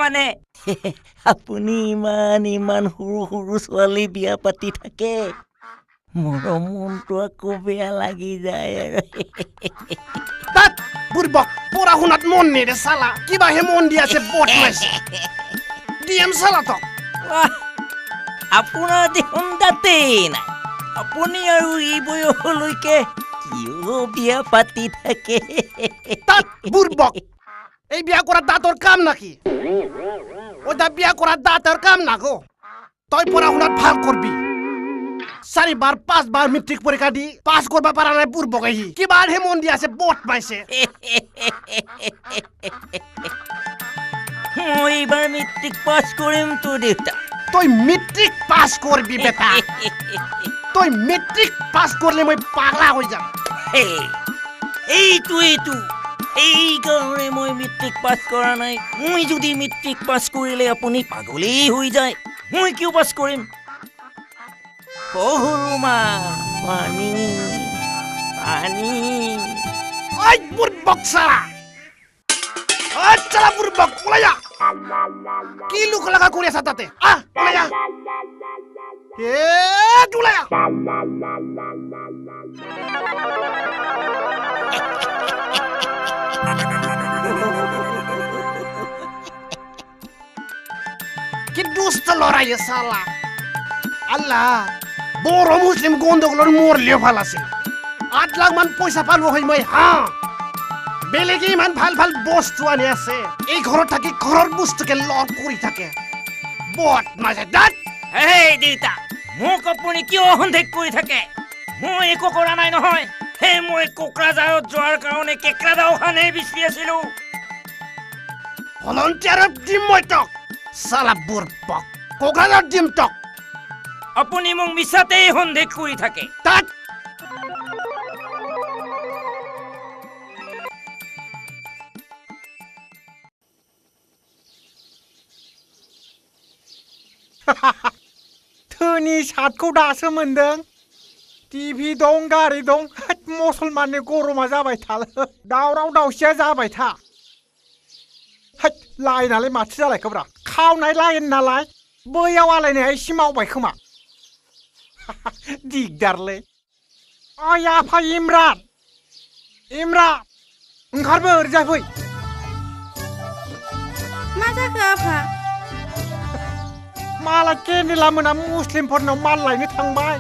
মানে আপুনি ইমান সৰু সৰু ছোৱালী বিয়া পাতি থাকে মোৰ মনটো আকৌ বেয়া লাগি যায় তাত বুৰবক পঢ়া শুনাত মন নিদে সালা কিবাহে মন দি আছে বদমাইছে ডিএম সালা তো আপোনাৰ দেখোন দাঁতেই নাই আপুনি আৰু এই বয়সলৈকে কিয় বিয়া পাতি থাকে তাত বুৰবক এই বিয়া করা দাঁতর কাম নাকি ওটা বিয়া করা দাঁতর কাম না গো তই পড়াশোনাত ভাল করবি 4 বার 5 বার মেট্রিক পরীক্ষা দি পাস করবা পারা নাই বুরবক আহি কিবার হে মন দি আছে বট পাইছে মই এবার মেট্রিক পাস করিম তো দেউতা তই মেট্রিক পাস করবি বেটা তই মেট্রিক পাস করলে মই পাগলা হই যাম এইটো এই কাৰণে মই মেট্ৰিক পাছ কৰা নাই মই যদি মেট্ৰিক পাছ কৰিলে আপুনি পাগলেই হৈ যায় মই কিয় পাছ কৰিম সৰুমা পানী পানী Ay, burbok salah. Ay, salah burbok. Mulai ya. Kilo kalau kau kuliah satate. Ah, mulai ya. Mulai ya. Kidus telur aja salah. Allah. Boro Muslim gondok lor mur liu falasi. Adlang man পয়সা পালো হয় মই হা বেলেগে ইমান ভাল ভাল বস্তু আনি আছে এই ঘৰত থাকি ঘৰৰ বস্তুকে লগ কৰি থাকে বট মাঝে দাঁত এই দেউতা মোক আপুনি কিয় সন্দেহ কৰি থাকে মই একো কৰা নাই নহয় হে মই কোকৰাঝাৰত যোৱাৰ কাৰণে কেকৰা দাওখানে বিচাৰি আছিলো ভলন্টিয়াৰত দিম মই তক সালা বুৰবক কোকৰাঝাৰত দিম তক আপুনি মোক মিছাতেই সন্দেহ কৰি থাকে তাত धोनि सातखौ दासो मोनदों टिभि दं गारि दं मुसलमाननि गरमा जाबाय थालै दावराव दावसिया जाबाय था लाइनालाय माथो जालायखोब्रा खावनाय लाइन नालाय बैयाव आलायनाया एसे मावबाय खोमा दिगदारलै ओइ आफा इमरान ओंखारबो ओरैजाय फै मा जाखो आफा मालाय केन्देला मोना मुस्लिमफोरनाव माल लायनो थांबाय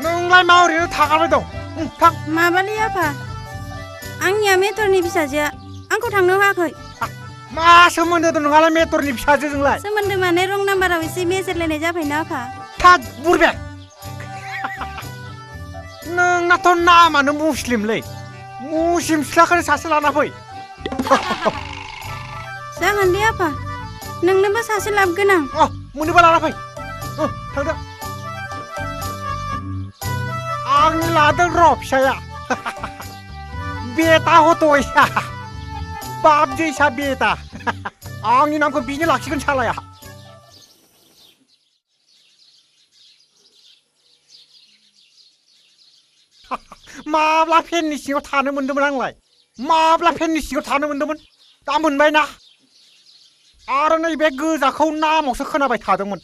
नोंलाय मा ओरैनो थागारबाय दं थां माबालै आफा आंनिया मेटरनि फिसाजोआ आंखौ थांनो होआखै मा सोमोन्दो दं नोंहालाय मेटरनि फिसाजोजोंलाय सोमोन्दो माने रं नाम्बाराव एसे मेसेरलायनाय जाबायना आफा थाद बुरबे नोंनाथ' नामानो मुस्लिमलै मुस्लिम सिख्लाखौनो सासे लाना फै जागोन दे आफा नोंनोबो सासे लाबोगोन आं मोनोबा लाना फै थांदो आंनि लादों र' फिसाया बेटा हत'या बाप जैसा बेटा आंनि नामखौ बिनो लाखिगोन सालाया माब्ला फेननि सिङाव थानो मोन्दोंमोन आंलाय माब्ला फेननि सिङाव थानो मोन्दोंमोन दा मोनबाय ना आरो नैबे गोजाखौ नामावसो खोनाबाय थादोंमोन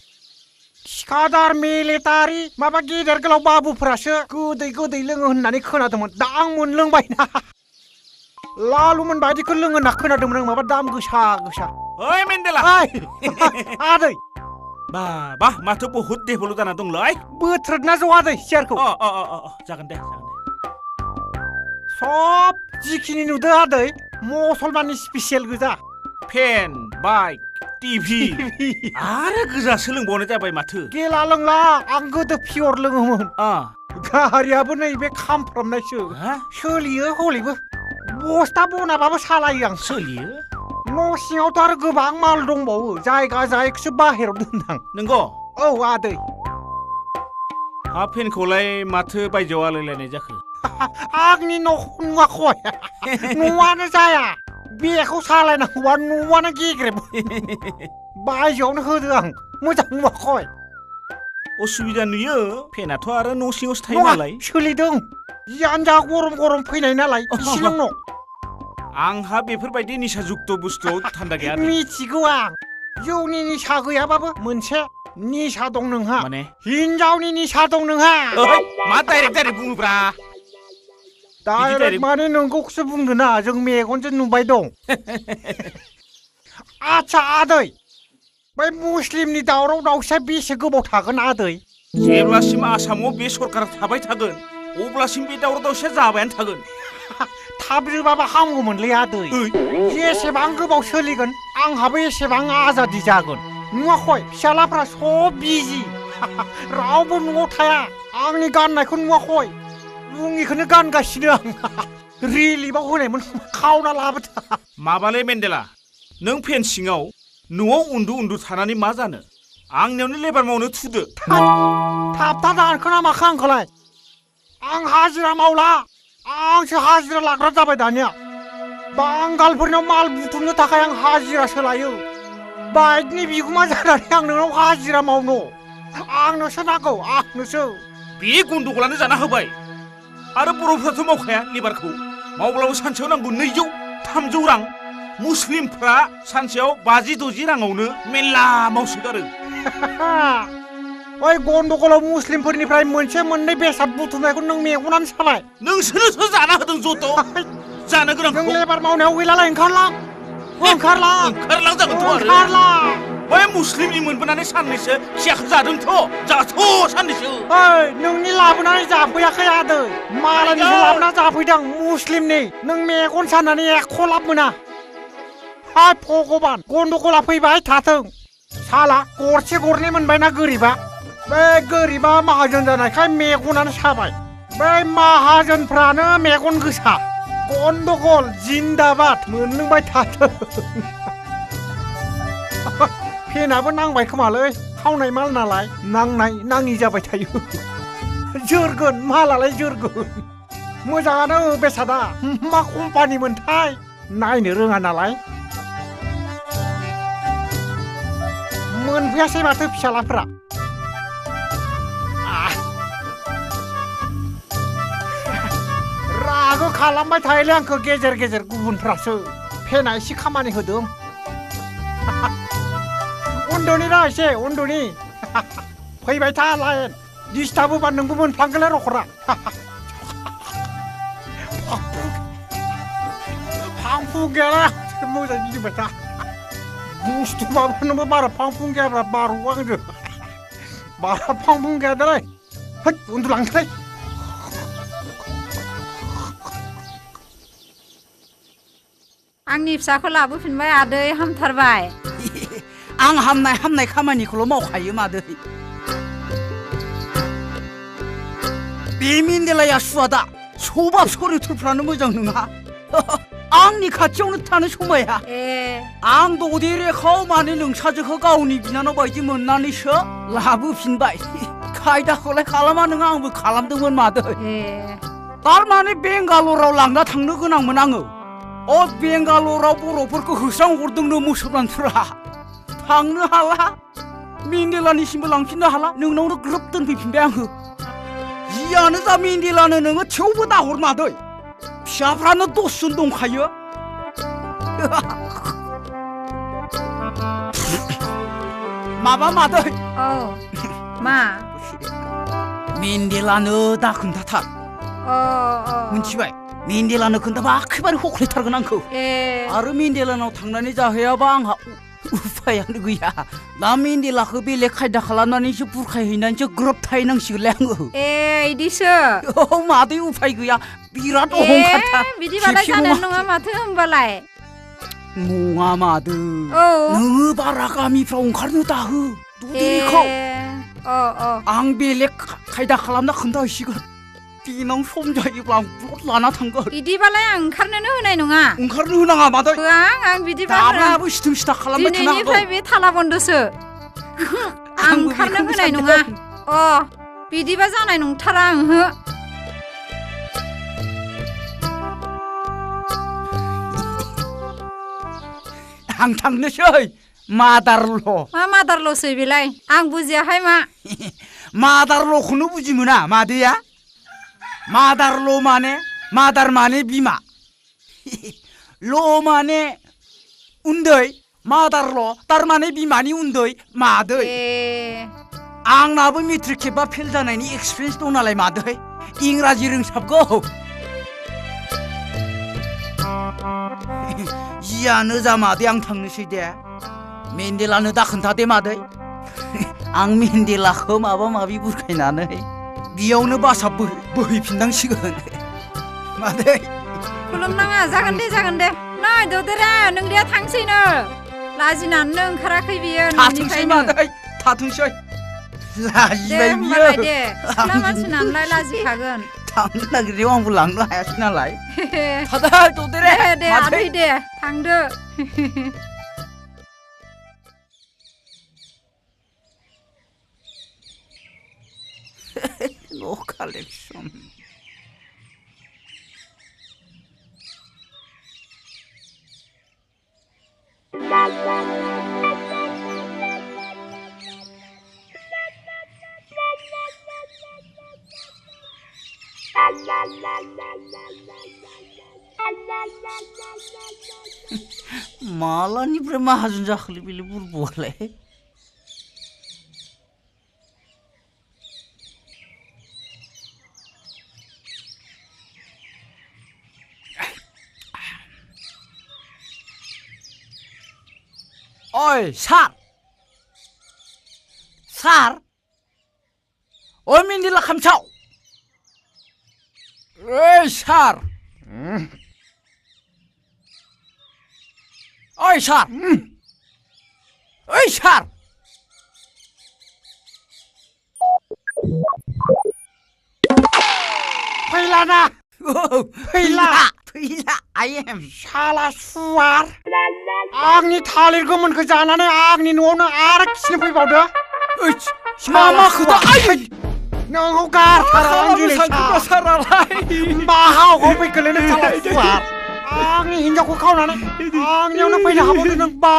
थिखादार मिलिटारि माबा गेदेर गोलाव बाबुफोरासो गोदै लोङो होननानै खोनादोंमोन दा आं मोनलोंबायना लालुमोन बायदिखौ लोङो होनना खोनादोंमोन आं माबा दाम गोसा ओइ मेन्देला आदै बाबा माथो बहुत डेभेलप जाना दंलै बोथ्रोदना ज' आदै सियारखौ जागोन दे सब जिखिनि नुदों आदै मुसलमाननि स्पेसियेल गोजा फेन बाइक टिभि आरो गोजा सोलोंबावनाय जाबाय माथो गेला लोंला आं गोदो पियर लोङोमोन गारियाबो नैबे खामफ्रामनायसो सोलियो हलैबो बस्ता बनाबाबो सालायो आं सोलियो न' सिङावथ' आरो गोबां माल दंबावो जायगा जायखौसो बाहेराव दोनदां नंगौ औ आदै हा फेनखौलाय माथो बायजोआव आलायलायनाय जाखो आंनि न'खौ नुवाखै न'आनो जाया बेखौ सालायनांगौबा न'आनो गेग्रेब बायजोआवनो होदो आं मोजां नुवाखै असुबिदा नुयो फेनाथ' आरो न' सिङावसो थायो नालाय सोलिदों जियानो गरम फैनाय नालाय इसेल' आंहा बेफोरबायदि निसा जुक्त बुस्थुआव थान्दा गैया मिथिगौ आं जौनि निसा गैयाबाबो मोनसे निसा दं नोंहा माने हिनजावनि निसा दं नोंहा मा डाइरेक्ट बुङोब्रा डाइरेक्ट माने नोंगौखौसो बुंदों ना जों मेगनजों नुबाय दं आच्छा आदै बै मुस्लिमनि दावराव दावसिया बेसे गोबाव थागोन आदै जेब्लासिम आसामाव बे सरकारा थाबाय थागोन अब्लासिम बे दावराव दावसिया जाबायानो थागोन थाब जोबाबा हामगौमोनलै आदै जेसेबां गोबाव सोलिगोन आंहाबो एसेबां आजादि जागोन नुवाखै फिसालाफ्रा सब बिजि रावबो न'आव थाया आंनि गाननायखौ नुवाखै लुङिखौनो गानगासिनो आं रिलिफआव होनायमोन खावना लाबोदो माबालै मेन्देला नों फेन सिङाव न'आव उन्दु थानानै मा जानो आंनियावनो लेबार मावनो थुदो थाब दानखोना माखो आंखौलाय आं हाजिरा मावला आंसो हाजिरा लाग्रा जाबाय दानिया बांगालफोरनाव माल बुथुमनो थाखाय आं हाजिरासो लायो बाइकनि बिगुमा जानानै आं नोंनाव हाजिरा मावनो आंनोसो नांगौ आंनोसो बे गन्दगलानो जाना होबाय आरो बर'फ्राथ' मावखाया लेबारखौ मावब्लाबो सानसेयाव नांगौ 200-300 रां मुस्लिमफ्रा सानसेयाव 50-60 राङावनो मेल्ला मावसोगारो ओइ गन्दगलाव मुस्लिमफोरनिफ्राय मोनसे मोननै बेसाद बुथुमनायखौ नों मेगनानो साबाय नोंसोरसो जाना होदों जथ' जानो गोनांखौ नों लेबार मावनायाव गैलालाय ओंखारलां ओंखारलांजागोनथ' आरो बै मुस्लिमनि मोनबोनानै साननैसो खियाखौ जादोंथ' जाथ' साननैसो ओइ नोंनि लाबोनानै जाफैयाखै आदै मालायनिसो लाबोना जाफैदों मुस्लिमनि नों मेगन साननानै एख' लाब मोना हाय भगबान गन्दगला फैबाय थाथों साला गरसे गरनै मोनबायना गोरिबा बे गोरिबा माहाजोन जानायखाय मेगनानो साबाय बै माहाजोनफ्रानो मेगन गोसा गन्दगल जिन्दाबाद मोनलोंबाय थाथों फेनाबो नांबाय खोमालै खावनाय माल नालाय नांनाय नाङि जाबाय थायो जोरगोन मालालाय जोरगोन मोजाङानो बेसादा मा कम्पानिमोनथाय नायनो रोङा नालाय मोनफैयासै माथो फिसालाफ्रा रागो खालामबाय थायोलै आंखौ गेजेर गेजेर गुबुनफ्रासो फेना एसे खामानि होदों उन्दुनि ना एसे उन्दुनि फैबाय था लाइन डिस्टार्ब होबा नोंबो मोनफ्लांगोनलै रखरा फांफुं गैयाना मोजां गिदिंबाय था बुस्थु माबानोबो बारा फांफुं गैयाब्रा बार'आ आंजों बारा फांफुं गैया दालाय होद उन्दुलांसै आंनि फिसाखौ लाबोफिनबाय आदै हामथारबाय आं हामनाय खामानिखौल' मावखायो मादै बे मेन्देलाया सुवादा सबाब सरिथुरफ्रानो मोजां नङा आंनि खाथियावनो थानो समाया आं ददेरेखौ माने नोंसाजोखौ गावनि बिनानाव बायदि मोननानैसो लाबोफिनबाय खायदाखौलाय खालामा नोङा आंबो खालामदोंमोन मादै थारमाने बेंगालराव लांना थांनो गोनांमोन आङो बेंगालराव बर'फोरखौ होस्रां हरदोंनो मुसलमानफोरा थांनो हाला मेन्देलानिसिमबो लांफिननो हाला नोंनावनो ग्रोब दोनफैफिनबाय आङो जियानो जा मेन्देलानो नोङो थेवबो दाहर मादै फिसाफ्रानो 10 जन दंखायो माबा मादै मा मेन्देलानो दा खोन्थाथार मिथिबाय मेन्देलानो खोन्थाबा एखेबारे हख्लायथारगोन आंखौ आरो मेन्देलानाव थांनानै जाहैयाबा आंहा उफायानो गैया दा मेन्देलाखौ बेलेग खायदा खालामनानैसो बुरखायहैनानैसो ग्रोब थाहैनांसिगोनलै आङो इदिसो मादै उफाय गैया बिराद अहंखारथार बिदिबालाय जानाय नङा माथो होमबालाय नङा मादै नोङो बारा गामिफ्राव ओंखारनो दाहो ददेरेखौ आं बेलेग खायदा खालामना खोन्थाहैसिगोन देनां सम जायोब्ला आं ब्लद लाना थांगोन बिदिबालाय आं ओंखारनोनो होनाय नङा ओंखारनो होनाङा मादै आं बिदिबा दाबो सिथों सिथा खालामबाय थानो हागौ दिनैनिफ्राय बे थाला बन्दसो आं ओंखारनो होनाय नङा बिदिबा जानाय नंथारा आंहो आं थांनोसै मादारल' मा मादारल'सै बेलाय आं बुजियाहाय मा मादारल'खौनो बुजि मोना मादैया मादारल' माने मादार माने बिमा ल' माने उन्दै मादारल' थारमाने बिमानि उन्दै मादै आंनाबो मेट्रिक खेबा फेल जानायनि एक्सपिरियेन्स दं नालाय मादै इंराजि रोंसाबगौ जियानो जा मादै आं थांनोसै दे मेन्देलानो दा खोन्थादे मादै आं मेन्देलाखौ माबा माबि बुरखायनानै बेयावनो बासा बोहैफिननांसिगोन मादै खुलुमनाङा जागोन दे नै ददेरे नोंनिया थांसैनो लाजिनानैनो ओंखाराखै बियो थाथोंसै मादै थाथोंसै लाजिबाय बियो दे सिख्ला मानसि नालाय लाजिखागोन थांनो नागिरनायाव आंबो लांनो हायासै नालाय थादो ददेरे दे आदै दे थांदो No collection. मालानिफ्राय माहाजोन जाखोलै बेले बुरबुआलाय ओइ सार सार ओइ मिन्दिला खामसाव ओइ सार ओइ सार ओइ सार फैला ना फैला फैला आयेम साला सुवार आंनि थालिर गोमोनखौ जानानै आंनि न'आवनो आरो खिनो फैबावदो मा खोथा आइ नोंखौ गारथारा गेलेसा सारालाय बाहाव फै गोलैनो साला सुवार आंनि हिन्जावखौ खावनानै आंनियावनो फैनो हाबावदो नों बा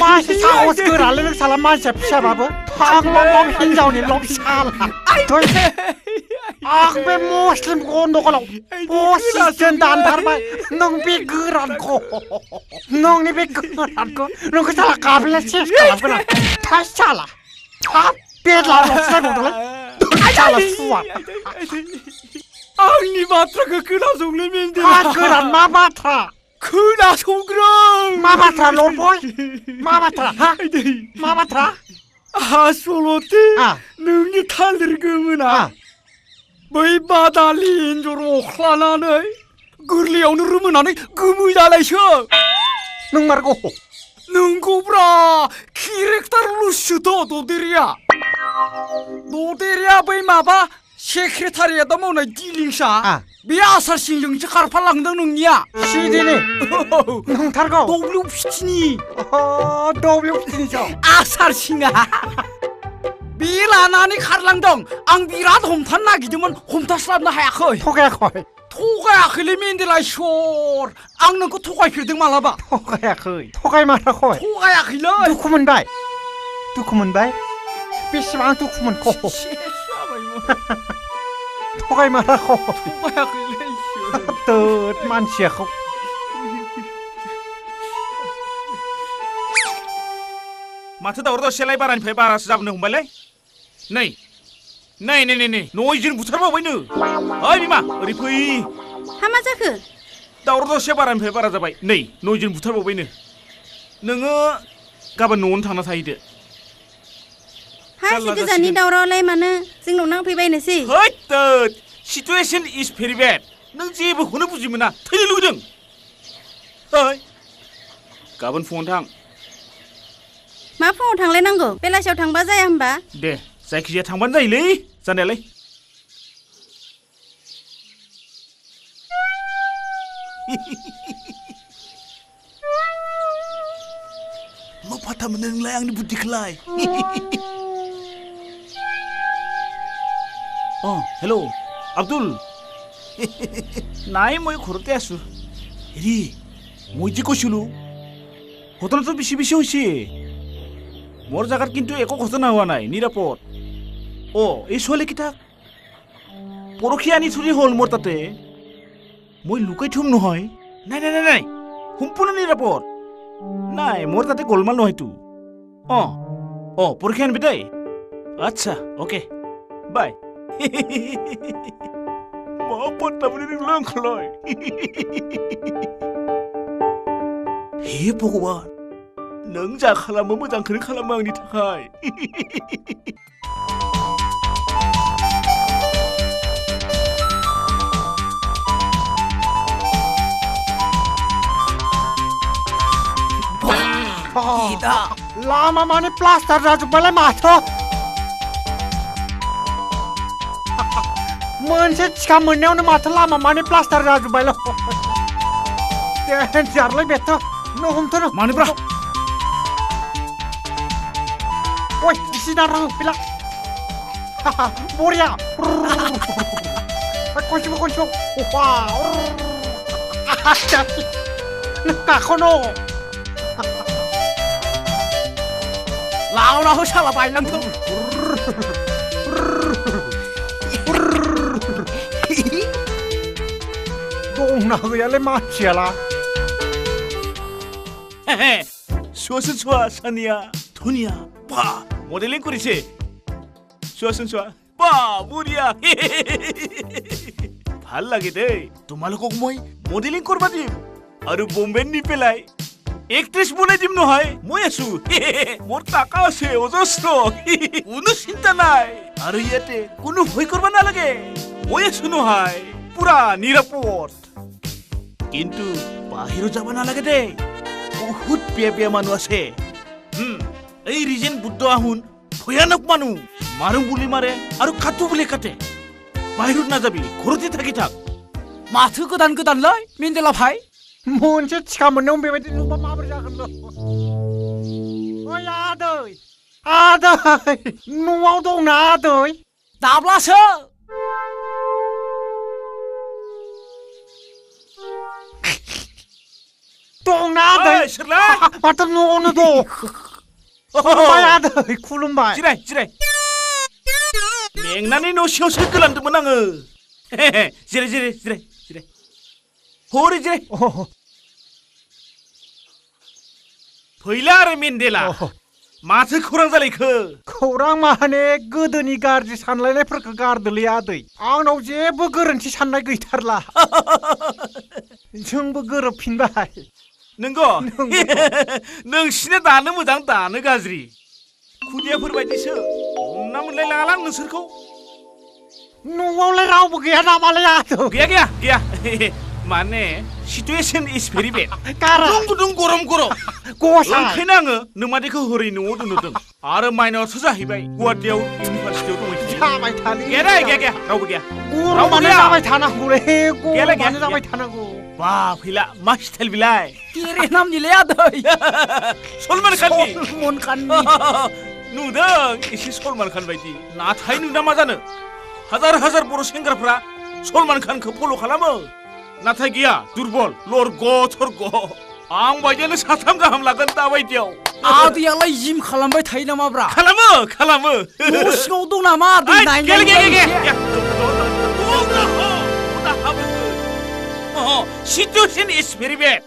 मासे साहस गोरालै नों साला मानसिया फिसाबाबो थांलं हिन्जावनि लं साला आं बे मुस्लिम गन्दगलाव पसिसन दानथारबाय नों बे गोरानखौ नोंनि बे गोरानखौ नोंखौ साला गाबले सेस खालामगोन आं थास साला थाब बेदला लसलायबावदोंलाय साला सुवा आंनि बाथ्राखौ खोनासंलै मिन्दिला मा गोरान मा बाथ्रा खोनासंग्रो मा बाथ्रा लर्ड बय मा बाथ्रा हा मा बाथ्रा आसलते नोंनि थालिर गोमोना बै बादालि एन्जर अख्लानानै गोरलैयावनो रोमोनानै गोमो जालायसो नों मारगौ नोंगौब्रा केरेक्टार लुसोथ' ददेरिया बै माबा सेक्रेटारियेटआव मावनाय डिलिंसा बे आसार सिंजोंसो खारफालांदों नोंनिया सिदिनि नंथारगौ WPTनि WPTनिसो आसार सिङा बे लानानै खारलांदों आं बिराद हमथानो नागिरदोंमोन हमथास्लाबनो हायाखै थगायाखैलै मेन्देला सर आं नोंखौ थगायफेरदों मालाबा थगायमाराखै थगायाखैलै दुखु मोनबाय बेसेबां दुखु मोनखो थगायमाराखै थगायाखैलै दोद मानसियाखौ माथो दावराव दावसियालाय बारानिफ्राय बारासो जाबोनो हमबायलाय नै नयजों बुथारबावबायनो ओइ बिमा ओरै फै हा मा जाखो दावराव दावसिया बारानिफ्राय बारा जाबाय नै नयजों बुथारबावबायनो नोङो गाबोन न'आवनो थांना थाहैदो हा एसे गोजाननि दावरावलाय मानो जोंनाव नांफैबायनोसै हैद दोद सिचुएशन इज भेरि बेड नों जेबोखौनो बुजि मोना थैनो लुगैदों ओइ गाबोन फुङावनो थां मा फुङाव थांलायनांगौ बेलासियाव थांबा जाया होमबा दे जायखिजाया थांबानो जायोलै जानायालाय मा फाथा मोनो नोंलाय आंनि बुद्धिखौलाय हेलो अब्दुल নাই মই ঘৰতে আছো হেৰি মই যে কৈছিলো ঘটনাটো বেছি বেছি হৈছে মোৰ জাগাত কিন্তু একো ঘটনা হোৱা নাই নিৰাপদ এই ছোৱালীকেইটাক পৰখি আনি থৈ হ'ল মোৰ তাতে মই লুকাই থম নহয় নাই নাই নাই নাই সম্পূৰ্ণ নিৰাপদ নাই মোৰ তাতে গোলমাল নহয়তো পৰখি আনিবি দেই আচ্ছা অ'কে বাই मा पत्ता पनि नोंलाय आंखौलाय हे भगवान नों जा खालामो मोजांखौनो खालामो आंनि थाखाय लामा माने प्लास्टार जाजोब्बायलाय माथो मोनसे थिखा मोननायावनो माथो लामा माने प्लास्टार जाजोब्बायलाय देन्जारलै बेथ' नों हमथ'नो मानोब्रा ओइ सिनार होफैला बरिया खनसेबो नों गाखोनो लावराहो साला बायलांथों दंना गैयालै मानसियाला চোৱাচোন চোৱা চানিয়া ধুনীয়া বা মডেলিং কৰিছে চোৱাচোন চোৱা বা বঢ়িয়া ভাল লাগে দেই তোমালোকক মই মডেলিং কৰবা দিম আৰু বম্বে নি পেলাই এক্ট্ৰেছ বনাই দিম নহয় মই আছো মোৰ টাকা আছে অজস্ৰ কোনো চিন্তা নাই আৰু ইয়াতে কোনো ভয় কৰবা নালাগে মই আছো নহয় পুৰা নিৰাপদ কিন্তু বাহিৰত যাব নালাগে দেই বহুত বেয়া মানুহ আছে এই ৰিজেন বুদ্ধ আহুন ভয়ানক মানুহ মাৰো বুলি মাৰে আৰু কাটো বুলি কাটে বাহিৰত নাযাবি ঘৰতে থাকি থাক माथो गोदान गोदानलै मेन्देला भाई मोनसे थिखा मोननायाव बेबायदि नुबा माबोरै जागोनल' ओइ आदै न'आव दंना आदै दाब्लासो दंना आदै सोरलाय माथो न'आवनो दं खुलुमबाय आदै खुलुमबाय जिराय मेंनानै न' सिङावसो गोलांदोंमोन आङो जिराय हरै जिराय फैला आरो मेन्देला माथो खौरां जालायखो खौरां माने गोदोनि गाज्रि सानलायनायफोरखौ गारदोलै आदै आंनाव जेबो गोरोन्थि साननाय गैथारला जोंबो गोरोबफिनबाय नंगौ नोंसिना दानो मोजां दानो गाज्रि खुदियाफोर बायदिसो हमना मोनलायलाङालां नोंसोरखौ न'आवलाय रावबो गैया नामालाय आदै गैया माने सिचुएशन इज भेरि बेड कारा गुदुं गरम गसा ओंखायनो आङो नोमादैखौ हरै न'आव दोनहरदों आरो माइनावसो जाहैबाय गुवाहाटियाव इउनिभारसिटियाव दंहैयो जाबाय थालै गैया रावबो गैया गरमानो जाबाय थानांगौलै गैया गरमानो जाबाय थानांगौ बा फैला मा स्टाइल बिलाय तेरे नाम निले आदै सलमान खाननि सलमान खाननि नुदों एसे सलमान खान बायदि नाथाय नुना मा जानो हाजार बर' सेंग्राफ्रा सलमान खानखौ फल' खालामो नाथाय गैया दुरबल लरग थरग आं बायदियानो साथाम गाहाम लागोन दा बायदियाव आदैयालाय जिम खालामबाय थायो नामाब्रा खालामो न' सिङाव दं नामा आदै सिचुएशन इज भेरि बेड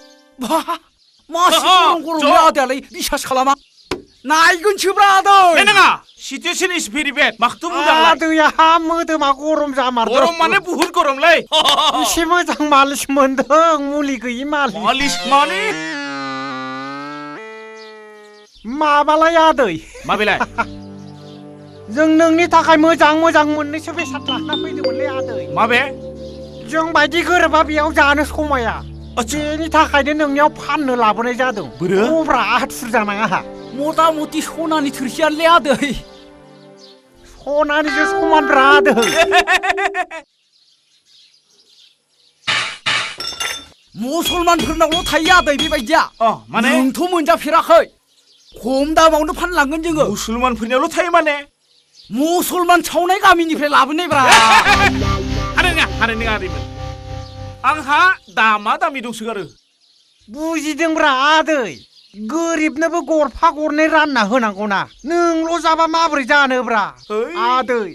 मासे गरम आदैयालाय बिसास खालामा नायगोनसोब्रा आदै नङा सिचुएशन इज भेरि बेड माखौथ' बुंदांलाय आदैया मोदोमा गरम जामारदों गरम माने बुहुत गरमलै एसे मोजां मालिस मोनदों मुलि गैयि मालिस माने माबालाय आदै माबेलाय जों नोंनि थाखाय मोजां मोननैसो बेसाद लाना फैदोंमोनलै आदै माबे जों बायदि गोरोबा बेयाव जानो समाया बेनि थाखायनो नोंनियाव फाननो लाबोनाय जादों अब्रा आथुर जानाङा मथा मथि सनानि थोरसियानोलै आदै सनानिजों समानब्रा आदै मुसलमानफोरनावल' थायो आदै बेबायदिया माने नोंथ' मोनजाफेराखै खम दामावनो फानलांगोन जोङो मुसलमानफोरनियावल' थायो माने मुसलमान सावनाय गामिनिफ्राय लाबोनायब्रा हानाय नङा ओरैमोन आंहा दामा दामि दंसोगारो बुजिदोंब्रा आदै गोरिबनोबो गरफा गरनै रानना होनांगौना नोंल' जाबा माबोरै जानोब्रा आदै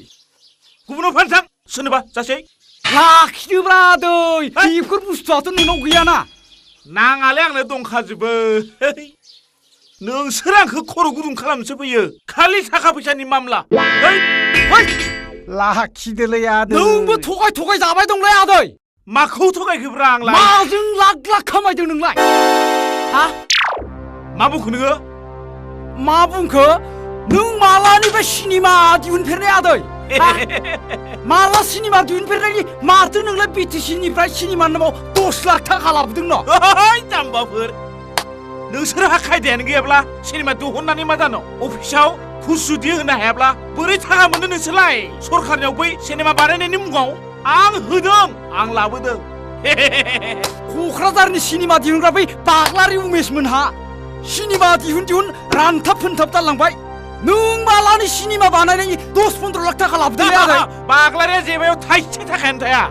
गुबुनाव फानसां सोरनोबा जासै लाखिदोब्रा आदै बेफोर बुस्थुआथ' नोंनाव गैयाना नाङालै आंनो दंखाजोबो नोंसोर आंखौ खर' गुदुं खालामनोसो फैयो खालि थाखा फैसानि मामला लाखिदोलै आदै नोंबो थगाय जाबाय दंलै आदै माखौ थगायखोब्रा आंलाय माजों लाख खामायदों नोंलाय हा मा बुंखो नोङो मा बुंखो नों मालानिफ्राय सिनेमा दिहुनफेरनाय आदै माला सिनेमा दिहुनफेरनायनि माथो नोंलाय बिटिसिनिफ्राय सिनेमा नामाव 10 लाख थाखा लाबोदों न' जाम्बाफोर नोंसोरहा खायदायानो गैयाब्ला सिनेमा दिहुननानै मा जानो अफिसाव घुस जुदि होनो हायाब्ला बोरै थाखा मोनो नोंसोरलाय सरखारनियाव बै सिनेमा बानायनायनि मुङाव आं होदों आं लाबोदों क'क्राझारनि सिनेमा दिहुनग्रा बै बाग्लारि उमेश मोनहा सिनेमा दिहुन रानथाब फोनथाब जालांबाय नों मालानि सिनेमा बानायनायनि 10-15 लाख थाखा लाबोदों आदै बाग्लारिया जेबायाव थाइसे थाखायानो थाया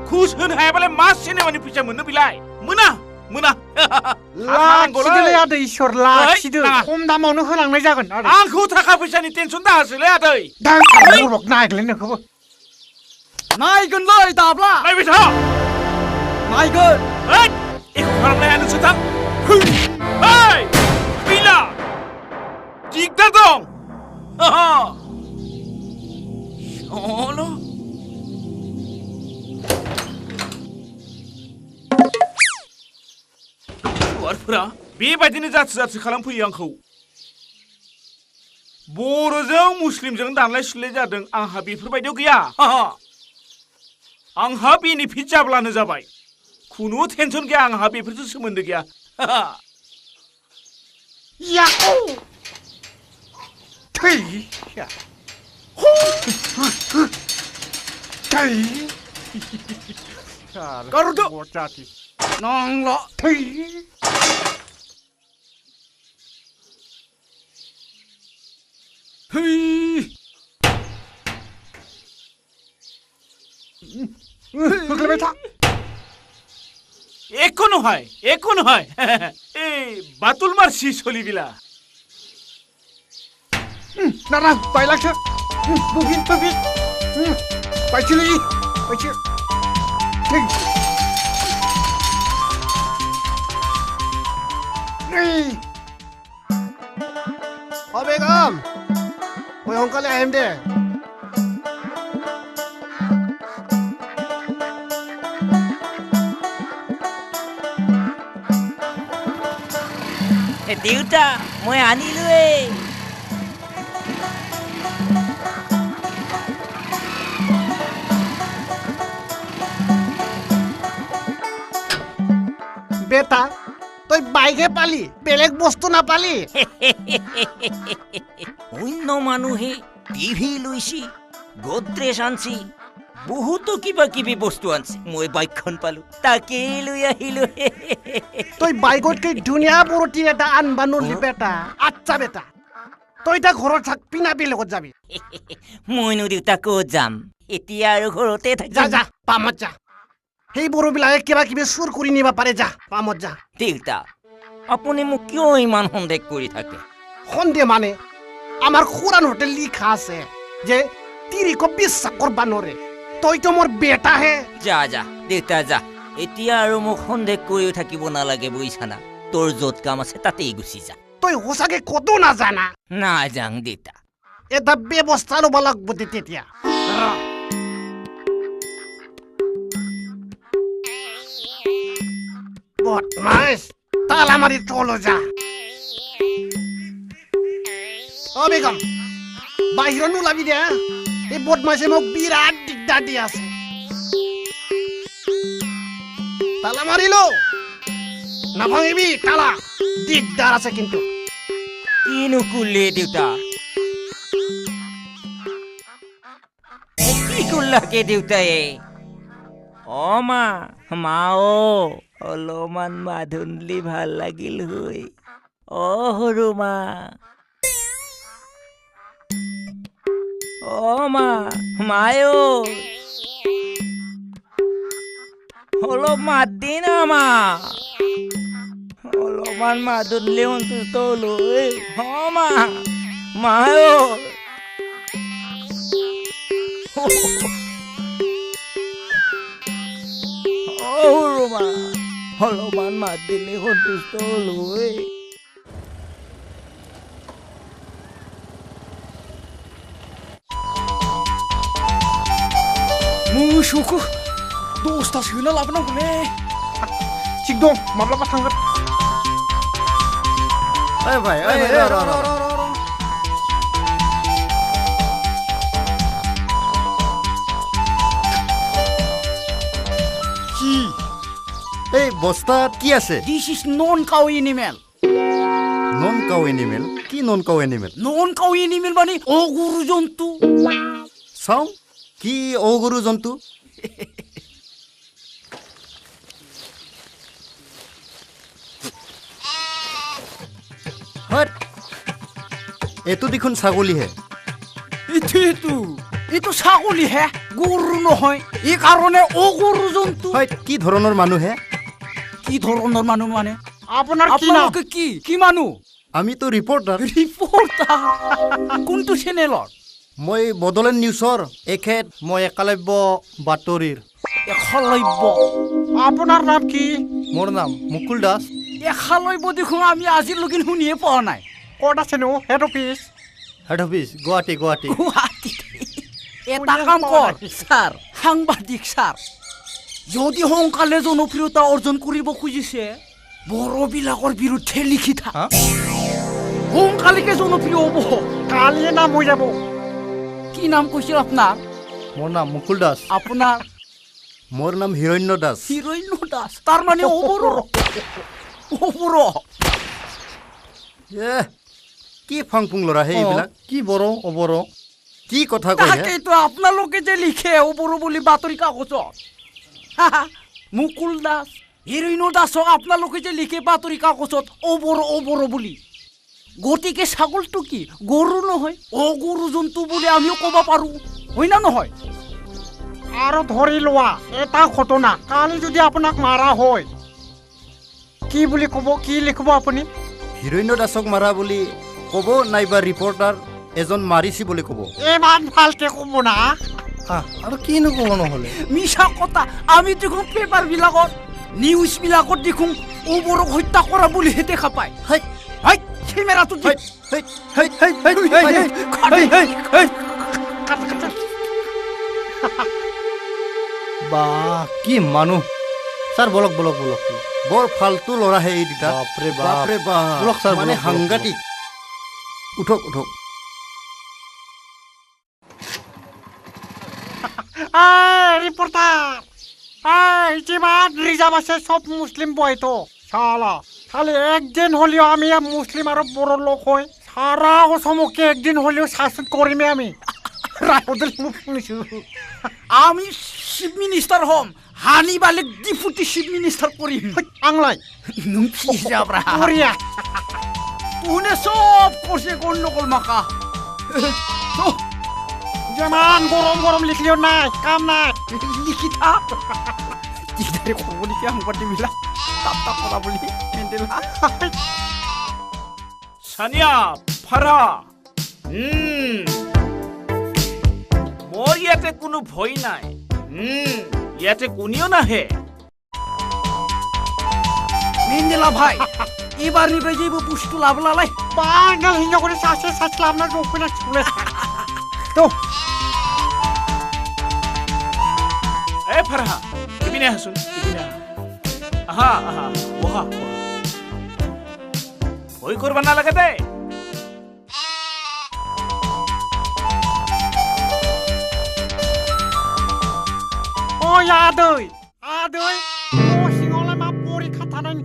घुस होनो हायाबालाय मा सिनेमानि फैसा मोनो बिलाय मोना लाखिदोलै आदै इसोर लाखिदो खम दामावनो होलांनाय जागोन आंखौ थाखा फैसानि टेनसन दाहोसैलै आदै नायगोनलै नोंखौबो नायगोनलै दाब्ला नायबाय था नायगोन ओइ एखौ खालामलाया नोंसोर थां ओइ गैला दिगदार दं सल' हौवाफोरा बेबायदिनो जाथि खालामफैयो आंखौ बर'जों मुस्लिमजों दानलाय सुलाय जादों आंहा बेफोरबायदियाव गैया आंहा बेनिफिट जाब्लानो जाबाय खुनु टेनसन गैया आंहा बेफोरजों सोमोन्दो गैया याकौ थै थै गारहरदो जाति नांला थै है होग्लायबाय था একো নহয় এই বাতুল মারছি চলিবিলা नारा बायलांसो बबिन बायसोलै बायसो बेगम মই সোনকালে আহিম দে দেউতা মই আনিলোৱে বেটা তই বাইকে পালি বেলেগ বস্তু নাপালি অন্য মানুহে টিভি লৈছি গোদৰেজ আনছি বহুতো কিবা কিবি বস্তু আনছি মই বাইকখন পালো তাকেই লৈ আহিলো তই বাইকতকৈ ধুনীয়া বৰতি এটা আনবা নলি বেটা আচ্ছা বেটা তই এতিয়া ঘৰত থাক পিনা বেলেগত যাবি মইনো দেউতা ক'ত যাম এতিয়া আৰু ঘৰতে যা থাকিম যা পামত যা সেই বড়োবিলাকে কিবা কিবি চুৰ কৰি নিব পাৰে যা পামত যা দেউতা আপুনি মোক কিয় ইমান সন্দেহ কৰি থাকে সন্দেহ মানে আমাৰ খুৰান হোটেল লিখা আছে যে তিৰিকো বিশ্বাস কৰবা নৰে তইতো মোৰ বেটাহে যা যা দেউতা যা এতিয়া আৰু মোক সন্দেহ কৰিও থাকিব নালাগে বুজিছানা তোৰ য'ত কাম আছে তাতেই গুচি যা তই সঁচাকে কতো নাজানা নাযাং দেউতা এটা ব্যৱস্থা ল'ব লাগব তেতিয়া বদমাইছ তালা মাৰি চলো যা অ বেগম বাহিৰত নোলাবি দে এই বদমাইছে মোক বিৰাট দিগদাৰ দি আছে তালা মাৰিলো নাভাঙিবি তালা দিগদাৰ আছে কিন্তু কিনো কৰিলে দেউতা কি কৰিলাকে দেউতায়ে অ মা অলপমান মাধুনলি ভাল লাগিল হৈ অ সৰু মা অ মায় অলপ মাত দি না মা অলপমান মাধুনলি সন্তুষ্ট হলো অ মায় সৰু মা অলপমান মাত দিলে সন্তুষ্ট হলো मोसौखौ दसथा सोना लाबोनांगौलै थिग दं माब्लाबा थांगोन ओइ भाइ কি এই বস্তাত কি আছে this is non cow animal non cow animal কি non cow animal non cow animal মানে অগুরু জন্তু চাওঁ কি অগৰু জন্তু হট এইটো দেখোন ছাগলীহে এইটো ছাগলী হে গৰু নহয় এই কাৰণে অগুৰু জন্তু হয় কি ধৰণৰ মানুহে কি ধৰণৰ মানুহ মানে আপোনাৰ কি নাম আপোনালোকে কি মানুহ আমিতো ৰিপৰ্টাৰ ৰিপৰ্টাৰ কোনটো চেনেলৰ মই বড়োলেণ্ড নিউজৰ এখেত মই একালব্য বাতৰিৰ এখালৈব আপোনাৰ নাম কি মোৰ নাম মুকুল দাস এখালৈব দেখোন আমি আজিলৈকে শুনিয়ে পোৱা নাই ক'ত আছেনো head office head office Guwahati Guwahati গুৱাহাটীত এটা কাম কৰ ছাৰ সাংবাদিক ছাৰ যদি সোনকালে জনপ্ৰিয়তা অৰ্জন কৰিব খুজিছে বড়োবিলাকৰ বিৰুদ্ধে লিখি থাক সোনকালেকে জনপ্ৰিয় হ'ব কালিয়ে নাম হৈ যাব কি নাম কৈছিল আপোনাৰ মোৰ নাম মুকুল দাস আপোনাৰ মোৰ নাম হিৰণ্য দাস হিৰণ্য দাস তাৰমানে অবৰ কি ফাংফুং ল'ৰা হে এইবিলাক কি বড়ো অবৰ কি কথা কয় হে? তাকেইতো আপোনালোকে যে লিখে অবৰ বুলি বাতৰি কাগজত মুকুল দাস হিৰণ্য দাসক আপোনালোকে যে লিখে বাতৰি কাগজত অবৰ বুলি গতিকে ছাগলটো কি গৰু নহয় অগৰু জন্তু বুলি আমিও ক'ব পাৰোঁ হয় না নহয় আৰু ধৰি লোৱা এটা ঘটনা কালি যদি আপোনাক মাৰা হয় কি বুলি ক'ব কি লিখিব আপুনি হিৰণ্য দাসক মাৰা বুলি ক'ব নাইবা ৰিপৰ্টাৰ এজন মাৰিছি বুলি ক'ব ইমান ভালকে ক'ব না আৰু কিনো ক'ব নহ'লে মিছা কথা আমি দেখোন পেপাৰবিলাকত নিউজবিলাকত দেখোন অবৰক হত্যা কৰা বুলিহে দেখা পায় হয় হয় কেমেৰাটো বা কি মানুহ ছাৰ বলক বলক বলক বৰ ফাল্টু ল'ৰা হে এই দুটা বাপৰে বাপ। বাপৰে বাপ বলক ছাৰ, মানে বলক, বলক, সাংঘাতিক উঠক উঠক রিপোর্টার যিমান রিজার্ভ আছে সব মুসলিম বইতো শালা খালি একদিন হলেও আমি মুসলিম আর বড় লোক হই সারা অসমকে একদিন হলেও শাসন করিমে আমি রাহুল মুখ শুনিছো আমি চিফ মিনিষ্টাৰ হ'ম হানি বালেক ডিপুটি চিফ মিনিষ্টাৰ কৰিম আংলাই নों পিজাব্ৰা কোরিয়া তুনে সব করছে গন্ডগোল মাকা যেমান গরম গরম লিখলিও নাই কাম নাই লিখি থাক কিদারে করবো লিখি সাংবাদিক মিলা তাপ তাপ করা বলি মেন্দেলা সানিয়া ফাৰা মোৰ ইয়াতে কোনো ভয় নাই ইয়াতে কোনেও নাহে মেন্দেলা ভাই এবারনিफ्राय जेबो बुस्तु लाबोलालाय বাঙাল হিঞ্জা করে চাষে চাষলাম না দোকানে চলে তো এই ফাৰা ইপিনে আহচোন ইপিনে আহা আহা বহা ভয় কৰিব নালাগে দে ও আদৈ আদৈ ও সিংহলাय मा পরীক্ষা থানায়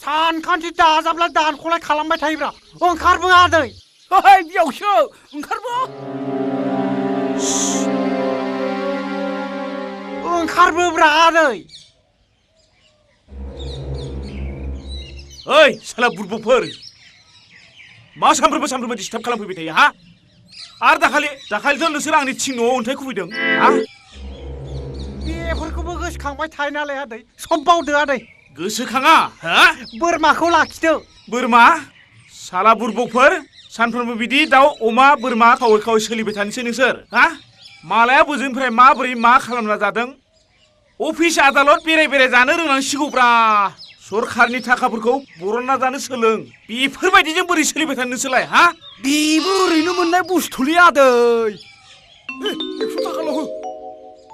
सानखान्थि दाजाब्ला दानखौलाय खालामबाय थायोब्रा ओंखारबो आदै ओइ बियावसो ओंखारबो ओंखारबोब्रा आदै ओइ साला बुरबुफोर मा सामफ्रोमबो डिस्टार्ब खालामफैबाय थायो हा आरो दाखालिथ' नोंसोर आंनि थिं न'आव अन्थाइ खुबैदों हा बेफोरखौबो गोसोखांबाय थायो नालाय आदै सब बावदो आदै गोसोखाङा हा बोरमाखौ लाखिदो बोरमा साला बुरबुफोर सानफ्रोमबो बिदि दाउ अमा बोरमा खावै खावै सोलिबाय थानोसै नोंसोर हा मालाया बोजोंनिफ्राय माबोरै मा खालामना जादों अफिस आदालत बेराय जानो रोंनांसिगौब्रा सरखारनि थाखाफोरखौ बरनना जानो सोलों बेफोरबायदिजों बोरै सोलिबाय थानो नोंसोरलाय हा बेबो ओरैनो मोननाय बुस्थुलै आदै 100 थाखाल' हो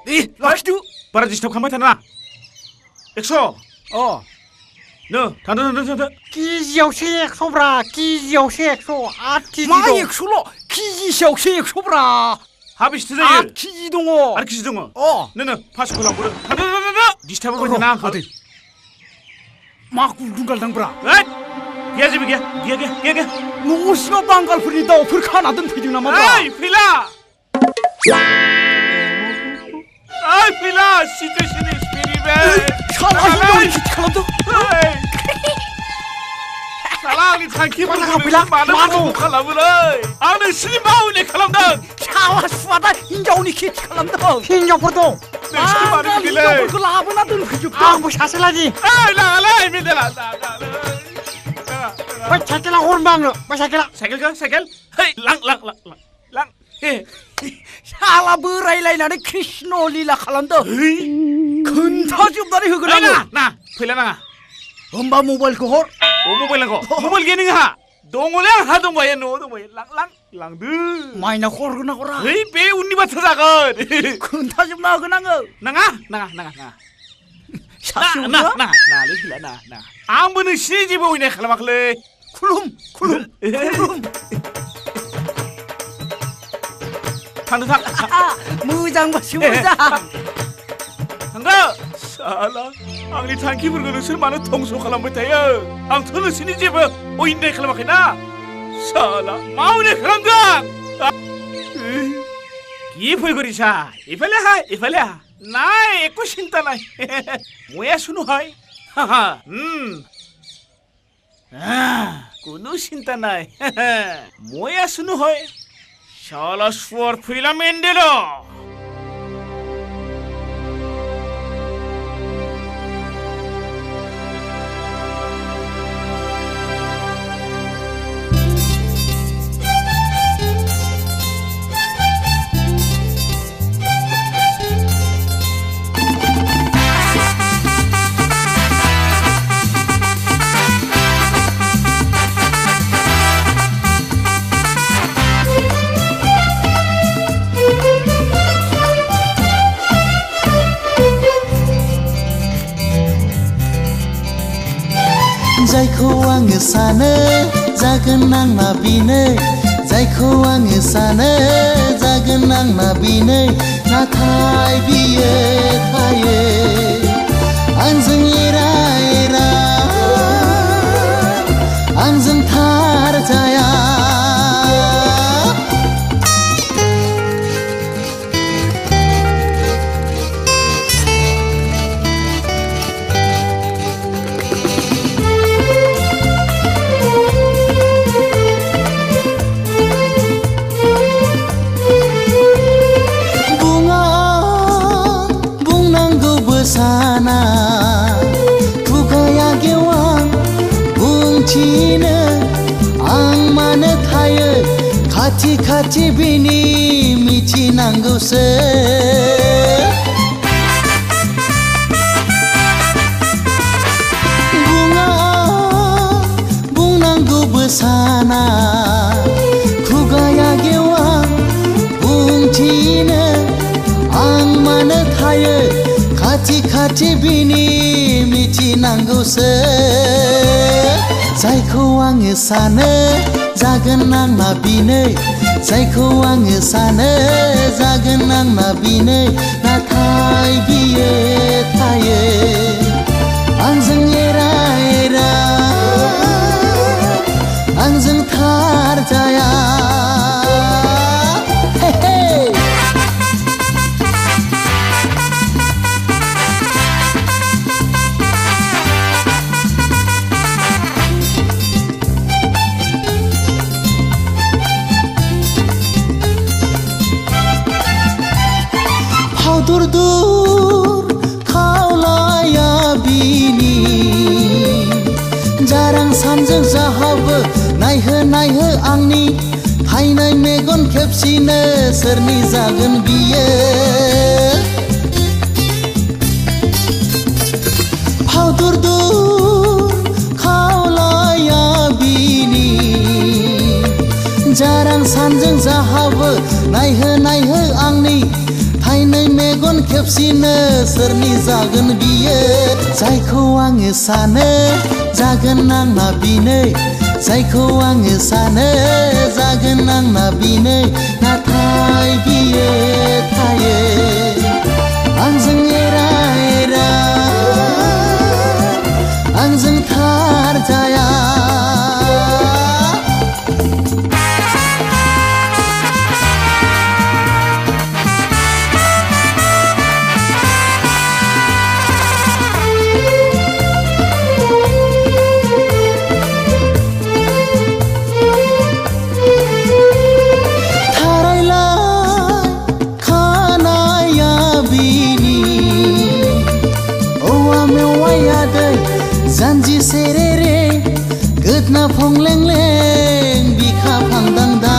दे लाखिदो बारा डिस्टार्ब खालामबाय थानाङा 100 अ नो थांदो केजियावसो 100 ब्रा केजियावसो 100 8 केजि मा दं 100ल' केजिसेयावसो 100 ब्रा हा बेसे जायो 8 केजि दङ 8 केजि दङ अ नो 500 लांबोदों थांदो डिस्टार्ब होबाय थानाङा आंखौ मा गुदुं गालदांब्रा गैया जेबो गैया न' सिङाव बांगालफोरनि दाउफोर खाना दोनफैदों नामा ओइ फैला सिचुएसन इज भेरि बेड साला हिनजावनि खेथि खालामदों साला आंनि थांखिफोरखौ मानो खालामोलै आं नोंसिनि मावैनो खालामदों साला सुवादा हिनजावनि खेथि खालामदों हिनजावफोर दं हिनजावफोरखौ लाबोना दोनफैजोबदों आंबो सासे लाजि लाङालै मेन्देला बै साइकेला हरनोबा आंनो बै साइकेला साइकेल है लां साला बोरायलायनानै कृष्ण लीला खालामदों खोन्थाजोबनानै होगोन आङो ना फैला नाङा होमबा मबाइलखौ हर मबाइल नांगौ मबाइल गैया नोंहा दङलै आंहा दंबायो न'आव दंबायो लांदो माइना हरगोन ना हरा बे उननि बाथ्रा जागोन खोन्थाजोबना होगोन आङो नाङा आंबो नोंसिनि जेबो अयनाय खालामाखैलै खुलुम थांदो मोजांबासो मोजां थांदो साला आंनि थांखिफोरखौ नोंसोर मानो धंस खालामबाय थायो आंथ' नोंसोरनि जेबो अयनाय खालामाखैना साला मा अयनाय खालामदों কি ভয় করিছা ইফালে নাই একো চিন্তা নাই মই আছো নহয় কোনো চিন্তা নাই মই আছো নহয় শালা শুয়ার ফিলা মেন্ডেল जायखौ आङो सानो जागोन आंना बेनो जायखौ आङो सानो जागोन आंना बेनो नाथाय बियो थायो आंजों एरा आंजों थार जाया साना खुगाया गेवां बुंथिनो आं मानो थायो खाथि खाथि बिनि मिथिनांगौसो बुंनांगौबो साना खुगाया गेवां बुंथिनो आं मानो थायो खाथि खाथि बिनि मिथिनांगौसो जायखौ आङो सानो जागोन आंना बेनो जायखौ आङो सानो जागोन आंना बेनो नाथाय बियो थायो आंजों एरा आंजों थार जाया दूर खावलाया बिनि जारां सानजों जाहाबो नायहो आंनि हायनाय मेगन खेबसिनो सोरनि जागोन बियो फावदुर खावलाया बिनि जारां सानजों जाहाबो नायहो आंनि हायनाय मेगन खेबसिनो सोरनि जागोन बियो जायखौ आङो सानो जागोन आंना बेनो जायखौ आङो सानो जागोन आंना बेनो नाथाय बियो थायो आंजों एरा आंजों थार जाया जानजि सेरेरे गोदना फंलेंलें बिखा फांदांदा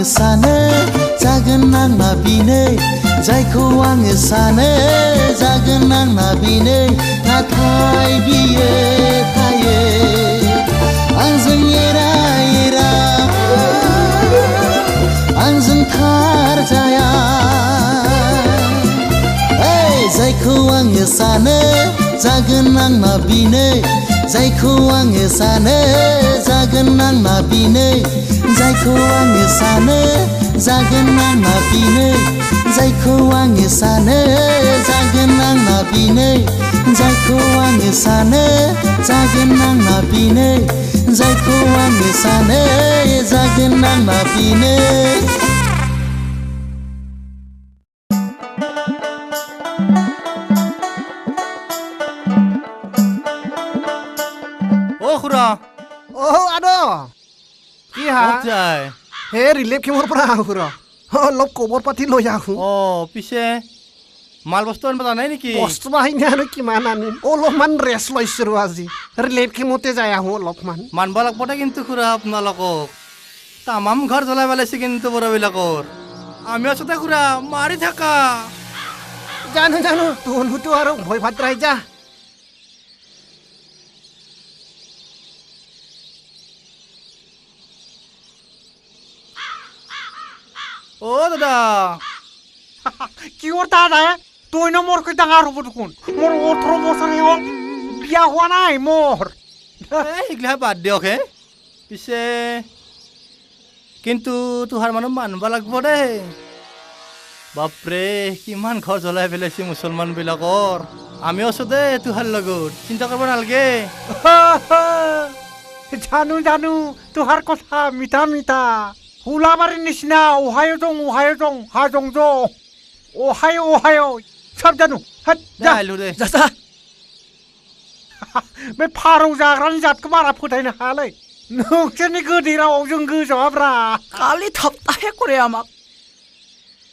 सानो जागोन आंना बेनो जायखौ आङो सानो जागोन आंना बेनो नाथाय बियो थायो आंजों एरा एरा आंजों थार जाया जायखौ आङो सानो जागोन आंना बेनो जायखौ आङो सानो जागोन आंना बेनो जायखौ आङो सानो जागोन आंना बेनो जायखौ आङो सानो जागोन आंना बेनो जायखौ आङो सानो जागोन आंना बेनो जायखौ आङो सानो जागोन आंना बेनो খুৰা আদো কি হা যায় হে ৰিলেপ কেমৰ পৰা আহো ৰ অলপ খবৰ পাতি লৈ আহো পিছে মাল বস্তু আনিব জানাই নেকি বস্তু বাহিনী আৰু কিমান আনিম অলপমান ৰেষ্ট লৈছো ৰ আজি ৰিলেপ কেমতে যাই আহো অলপমান মানব লাগব কিন্তু খুৰা আপোনালোকক তামাম ঘৰ জ্বলাই পেলাইছে কিন্তু বড়বিলাকৰ আমি আছোতে খুৰা মাৰি থাকা জানো জানো তোনহুতো আৰু ভয় ভাত ৰাই যা দাদা কি করতা দাদা তুই না মোর কই ডাঙার হব দেখুন মোর 18 বছর হল বিয়া হওয়া নাই মোর এইগিলা বাদ দিয়ক হে পিছে কিন্তু তোহাৰ মানুহ মানব লাগব দে বাপৰে কিমান ঘৰ জ্বলাই পেলাইছে মুছলমানবিলাকৰ আমি আছো দে তোহাৰ লগত চিন্তা কৰিব নালাগে জানো জানো তোহাৰ কথা মিঠা মিঠা হুলাবারির নিচিনা ওহায়ো দং হাজং জং ওহায়ো সব জানো যা बे फारौ जाग्रानि जातखौ बारा फोथायनो हायालै नोंसोरनि गोदै रावाव जों गोजावाब्रा কালি থাপ্তাহে কৰে আমাক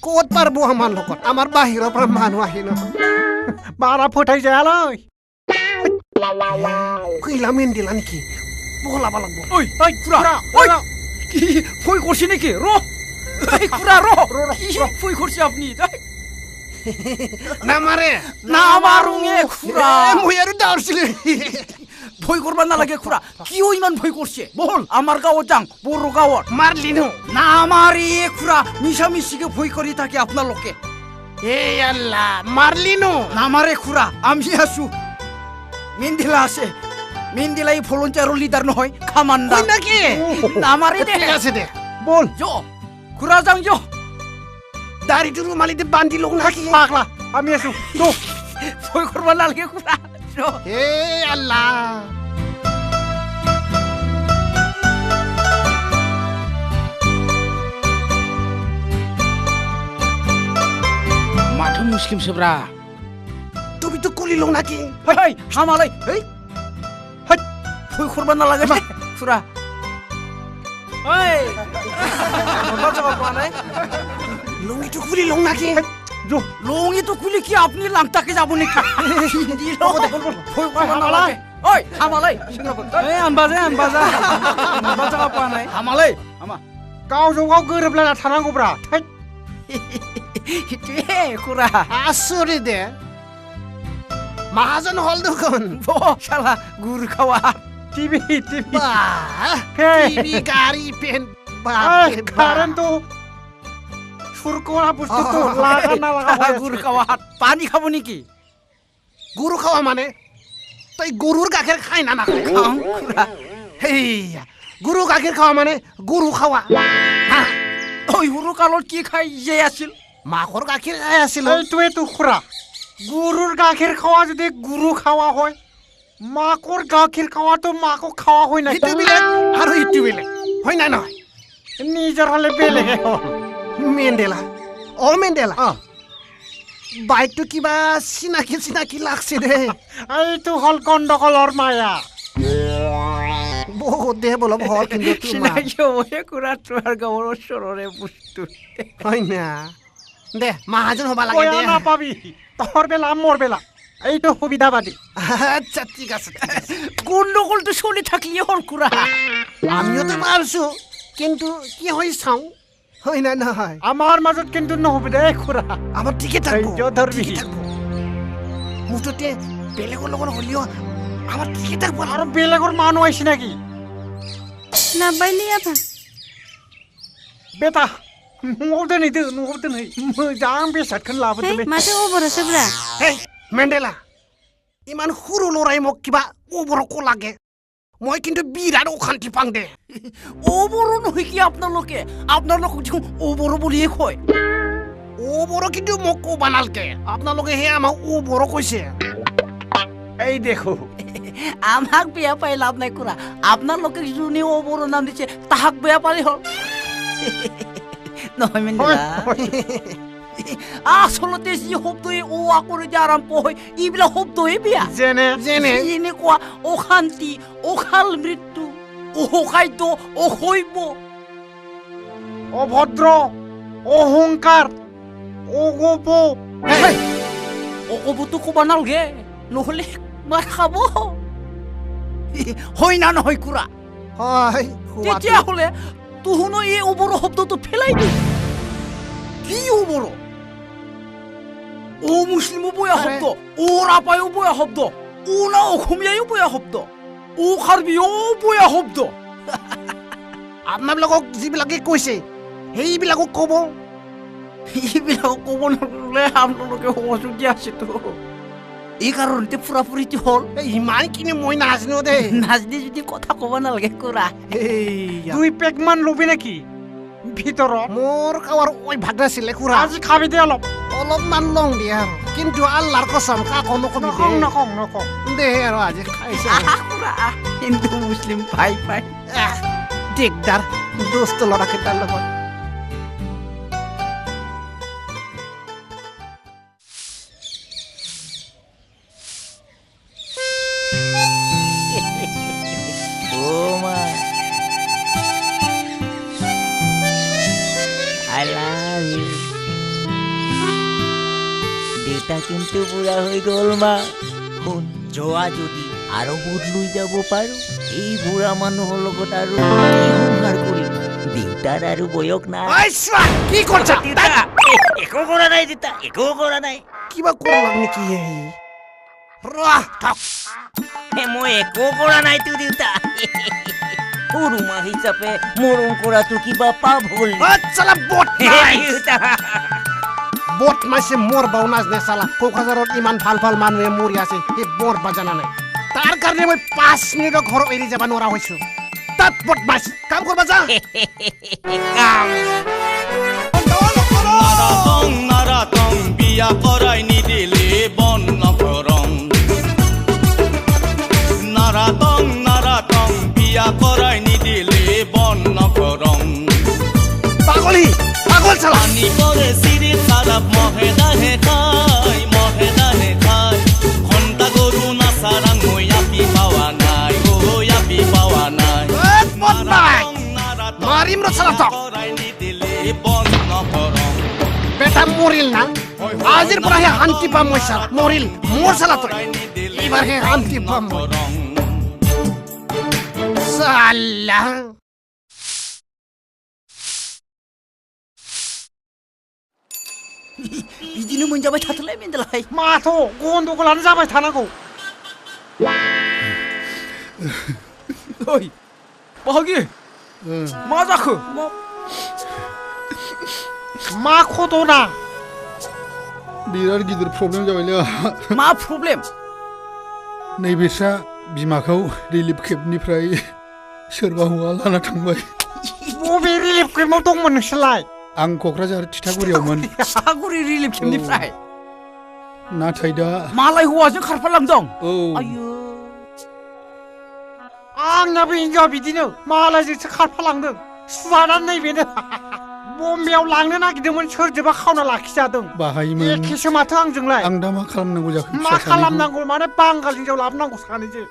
ক'ত পাৰব আমাৰ লগত আমাৰ বাহিৰৰ পৰা মানুহ আহি নহয় বাৰা फोथायजायालै কইলা মেন্দিলা নেকি বলাব লাগব ঐ খুৰা কি ফই কৰছি নাকি ৰ খুৰা ৰ ফই কৰছি আপনি না মাৰে না মাৰুঙে খুৰা মই আৰু দাউৰছিলি ভয় কৰবাৰ না লাগে খুৰা কি ও ইমান ভয় কৰছে বল আমাৰ গাঁও যাং বড় গাঁৱত মারলিনো না মারি খুরা মিশামিশিকে ভয় করি থাকে আপনার লোকে এ আল্লাহ মারলিনো না মারে খুরা আমি আছো মেন্দিলা আছে মেন্দিলাই ভলন্টিয়ার লিডার নহয় কামান্ডার নাকি না মারে দে ঠিক আছে দে বল যো খুরা যাং যো দাড়িটো রুমালিতে বান্ধি লও নাকি পাগলা আমি আছো তো ভয় করবার না লাগে খুরা এ আল্লাহ মাথা মুসলিম সেবরা তুমি তো কলি লও নাকি হেই হামালাই হেই ভয় করবার না লাগে খুরা এই বাচ্চা বাবা নাই লুঙ্গিটো খুলি লও নাকি লুঙ্গি তো খুলি কি আপনি লাংটাকে যাব নাকি ভয় করবার না লাগে ওই হামালাই এই আনবাজা বাচ্চা বাবা নাই হামালাই হামা गावजों गाव गोरोबलायना थानांगौब्रा খুরা আসরে দে মাহাজন হল দেখুন শালা গুড় খাওয়া টিভি বাহ Hey. টিভি গাড়ি পেন কারেন্ট তো সুর করা বস্তু তো লাগা না লাগা গুড় খাওয়া পানি খাবো নাকি গরু খাওয়া মানে তুই গরুর গাখের খাই না না খাও খুরা হেইয়া গরু গাখের খাওয়া মানে গরু খাওয়া হ্যাঁ ওই হুরু কালত কি খাই যে আছিল মাখর গাখের খাই আছিল এই তুই তো খুরা গরুর গাখের খাওয়া যদি গরু খাওয়া হয় মাকর গাখের খাওয়া তো মাকো খাওয়া হয় না ইটো বেলেগ আৰু ইটো বেলেগ হয় না নহয় নিজের হলে বেলেগে মেন্ডেলা ও মেন্ডেলা বাইকটো কিবা চিনাকি লাগছে দে এইটো হল গন্ডগোলৰ মায়া বহুত দেহ বলব হল কিন্তু তোমাৰ খুৰা তোমাৰ গাঁৱৰ ওচৰৰে বস্তু হয় না দে মাহাজন হবা লাগে কয়া দে নাপাবি তোর বেলা মোর বেলা এইটো সুবিধাবাদী আচ্ছা ঠিক আছে গন্ডগোলটো চলি থাকিলে হল খুৰা আমিও তো পারছো কিন্তু কি হয় চাও হয় না নহয় আমার মাজত কিন্তু নহব দে খুৰা আমাৰ ঠিকই থাকবো ধৈৰ্য ধৰবি। ঠিকই থাকবো মুঠতে বেলেগৰ লগত হলেও আমাৰ ঠিকই থাকবো আৰু বেলেগৰ মানুহ আহিছে নেকি लाबायलै आफा बेटा न'आव दोनहैदो न'आव दोनहै मोजां बेसादखौनो है लाबोदोलै माथो अबरसो ब्रा হেই মেণ্ডেলা ইমান সৰু ল'ৰাই মোক কিবা ওবৰকো লাগে মই কিন্তু বিৰাট অশান্তি পাং দে ওবৰো নহয় কি আপোনালোকে ওবৰো বুলিয়ে কয় ওবৰ কিন্তু মোক ক'বা নালকে আপোনালোকে হে আমাক ওবৰ কৈছে এই দেখো আমাক বেয়া পাই লাভ নাই খুৰা আপোনালোকে যোনে ওবৰো নাম দিছে তাহাক বেয়া পালে হ'ল নহয় মেন্দেলা আচলতে যি শব্দই ও আকৰি যে আৰম্ভ হয় এইবিলাক শব্দই বেয়া যেনে এনেকুৱা অশান্তি অকাল মৃত্যু অখাদ্য অসভ্য অভদ্ৰ অহংকাৰ অগপ অকবতো ক'ব নালগে নহ'লে মাৰ খাব হয় না নহয় খুৰা হয় তেতিয়াহ'লে তোহনো এই ওবৰো শব্দটো পেলাই দি কি ওবৰো ও মুছলিমো বয়া শব্দ ও ৰাপায়ো বয়া শব্দ ও না অসমীয়ায়ো বয়া শব্দ ও কাৰ্বিও বয়া শব্দ আপোনালোকক যিবিলাকে কৈছে সেইবিলাকক ক'ব এইবিলাকক ক'ব নগ'লে আপোনালোকে সহযোগ দি আছেতো এই কাৰণতে ফুৰাফুৰিটো হ'ল ইমানখিনি মই নাজানো দেই নাজনি যদি কথা ক'ব নালাগে খুৰা দুই পেক মান লবি নেকি ভিতৰত মোৰ খাৱাৰ অভ্যাস নাছিলে খুৰা আজি খাবি দে অলপমান লং দিয়ে আৰু কিন্তু আল্লাহৰ কসম কাকো নকবি নকওঁ দে আৰু আজি খাইছে খুৰা হিন্দু মুছলিম ভাই ভাই দিগদাৰ দোস্ত ল'ৰাকেইটাৰ লগত Oh my. I love you. দেউতা কিন্তু বুঢ়া হৈ গ'ল মা শুন যোৱা যদি আৰু বুট লৈ যাব পাৰো এই বুঢ়া মানুহৰ লগত আৰু সংসাৰ কৰিম দেউতাৰ আৰু বয়স নাই কি কৰিছা একো কৰা নাই দেউতা একো কৰা নাই কিবা কৰলাম নেকি মই একো কৰা নাইতো দেউতা সৰু মা হিচাপে মৰম কৰাটো কিবা পাপ হ'ল বদমাইছে মৰবাও নাজনে চালা কোকৰাঝাৰত ইমান ভাল ভাল মানুহে মৰি আছে সেই মৰবা জানা নাই তাৰ কাৰণে মই 5 মিনিটৰ ঘৰ এৰি যাব নোৱাৰা হৈছো তাত বদমাইছ কাম কৰবা যা নাৰাতং বিয়া কৰাই নিদিলে বন নকৰং নাৰাতং বিয়া কৰাই নিদিলে বন নকৰং পাগল চালা পানী পৰে চিৰি চাৰাপ মহে দাহে খাই ঘণ্টা গৰু নাচাৰাং মই আপি পাৱা নাই আপি পাৱা নাই মাৰিম ৰ চালা তক কৰাই নিদিলে বন নকৰং বেটা মৰিল না আজিৰ পৰা হে শান্তি পাম মই চালা মৰিল মোৰ চালা তই এইবাৰ হে শান্তি পাম চালা बिदिनो मोनजाबाय थाथोलाय मेन्देलाय माथो गन्दगलानो जाबाय थानांगौ ओइ बाहागि मा जाखो मा खदना बिराद गिदिर प्रब्लेम जाबायलै मा प्रब्लेम नैबेसा बिमाखौ रिलिफ केम्पनिफ्राय सोरबा हौवा लाना थांबाय बबे रिलिफ केम्पआव दंमोन नोंसोरलाय आं क'क्राझार थिथागुरियावमोन थिथागुरि रिलिफ केम्पनिफ्राय नाथाय दा मालाय हौवाजों खारफालांदों औ आयौ आंनाबो हिनजावा बिदिनो मालायजोंसो खारफालांदों सुवाना नैबेनो बम्बेयाव लांनो नागिरदोंमोन सोरजोंबा खावना लाखिजादों बाहायमोन एखेसो माथो आंजोंलाय आं दा मा खालामनांगौ जाखो मा खालामनांगौ माने बांगाल हिनजाव लाबोनांगौ सानैजों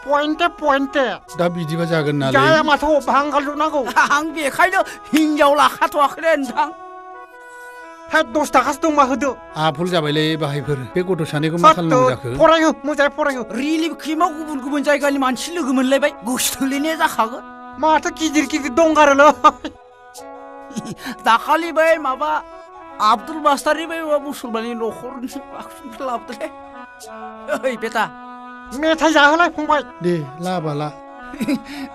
पइन्टे दा बिदिबा जागोन नालाय जाया माथो बांगाल नांगौ आं बेखायनो हिनजाव लाखाथ'वाखै नोंथां 10 थाखासो दंबा होदो आफुल जाबायलै बाहायफोर बे गथ' सानैखौ मा खालामनांगौ जाखो फरायो मोजाङै फरायो रिलिफ केम्पआव गुबुन जायगानि मानसि लोगो मोनलायबाय गोसो थोलायनाया जाखागोन माथो गिदिर दंगारोलै दाखालि बै माबा आब्दुल मास्टारनि बै मुसलमाननि न'खरनि लाबोदोंलै ओइ बेटा मेथाइ जाहोलाय फंबाय दे लाबा ला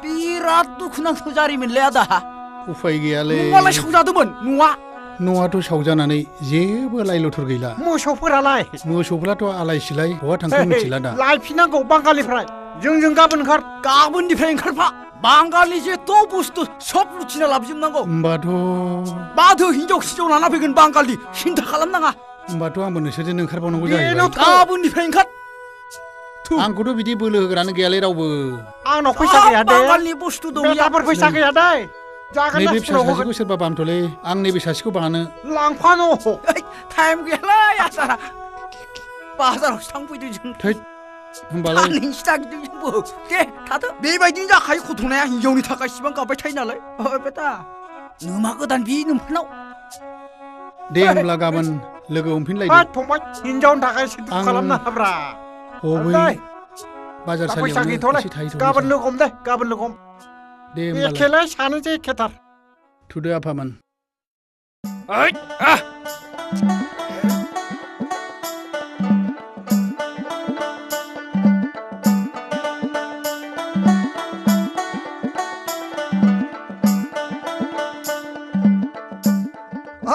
बिराद दुखुनांथाव जारिमिनलै आदा उफाय गैयालै न'आलाय सावजादोंमोन न'आ न'आथ' सावजानानै जेबो लाइ लथर गैला मोसौफोरालाय मोसौफ्राथ' आलाय सिलाय बहा थांखो मिथिला दा लायफिनांगौ बांगालिफ्राय जोंजों गाबोन ओंखार गाबोननिफ्राय ओंखारफा बांगालि जेथ' बुस्थु सब लुथिना लाबोजोबनांगौ होमबाथ' बादो हिनजाव सिनजाव लाना फैगोन बांगालि सिन्था खालामनाङा होमबाथ' आंबो नोंसोरजों ओंखारबावनांगौ जाहैबाय गाबोननिफ्राय ओंखार आंखौथ' बिदि बोलो होग्रानो गैयालै रावबो आंनाव फैसा गैया दे बांगालनि बुस्थु दं मेथाफोर फैसा गैया दे जागोन नैबे ना फिसा फुङाव सासेखौ सोरबा बामथ'लै आं नैबे सासेखौ बानो लांफानो टाइम गैयालै आसारा बाजारावसो थांफैदों जों थैद होमबालाय नोंसि थागिदों जोंबो दे थादो बेबायदिनो जाखायो गथ'नाया हिनजावनि थाखाय इसिबां गाबबाय थायो नालाय बेटा नोमा गोदान बि नोंफोरनाव दे होमब्ला गाबोन लोगो हमफिनलायदो फंबाय हिनजावनि थाखाय एसे दुख खालामनो हाब्रा बै बाजार फैसा सालियावनो गैथ'लाय एसे थाहैथ'नोसै गाबोन लोगो हम दे गाबोन लोगो हम दे होमबालाय एखेलाय सानैजों एखेथार थुदो आफामोन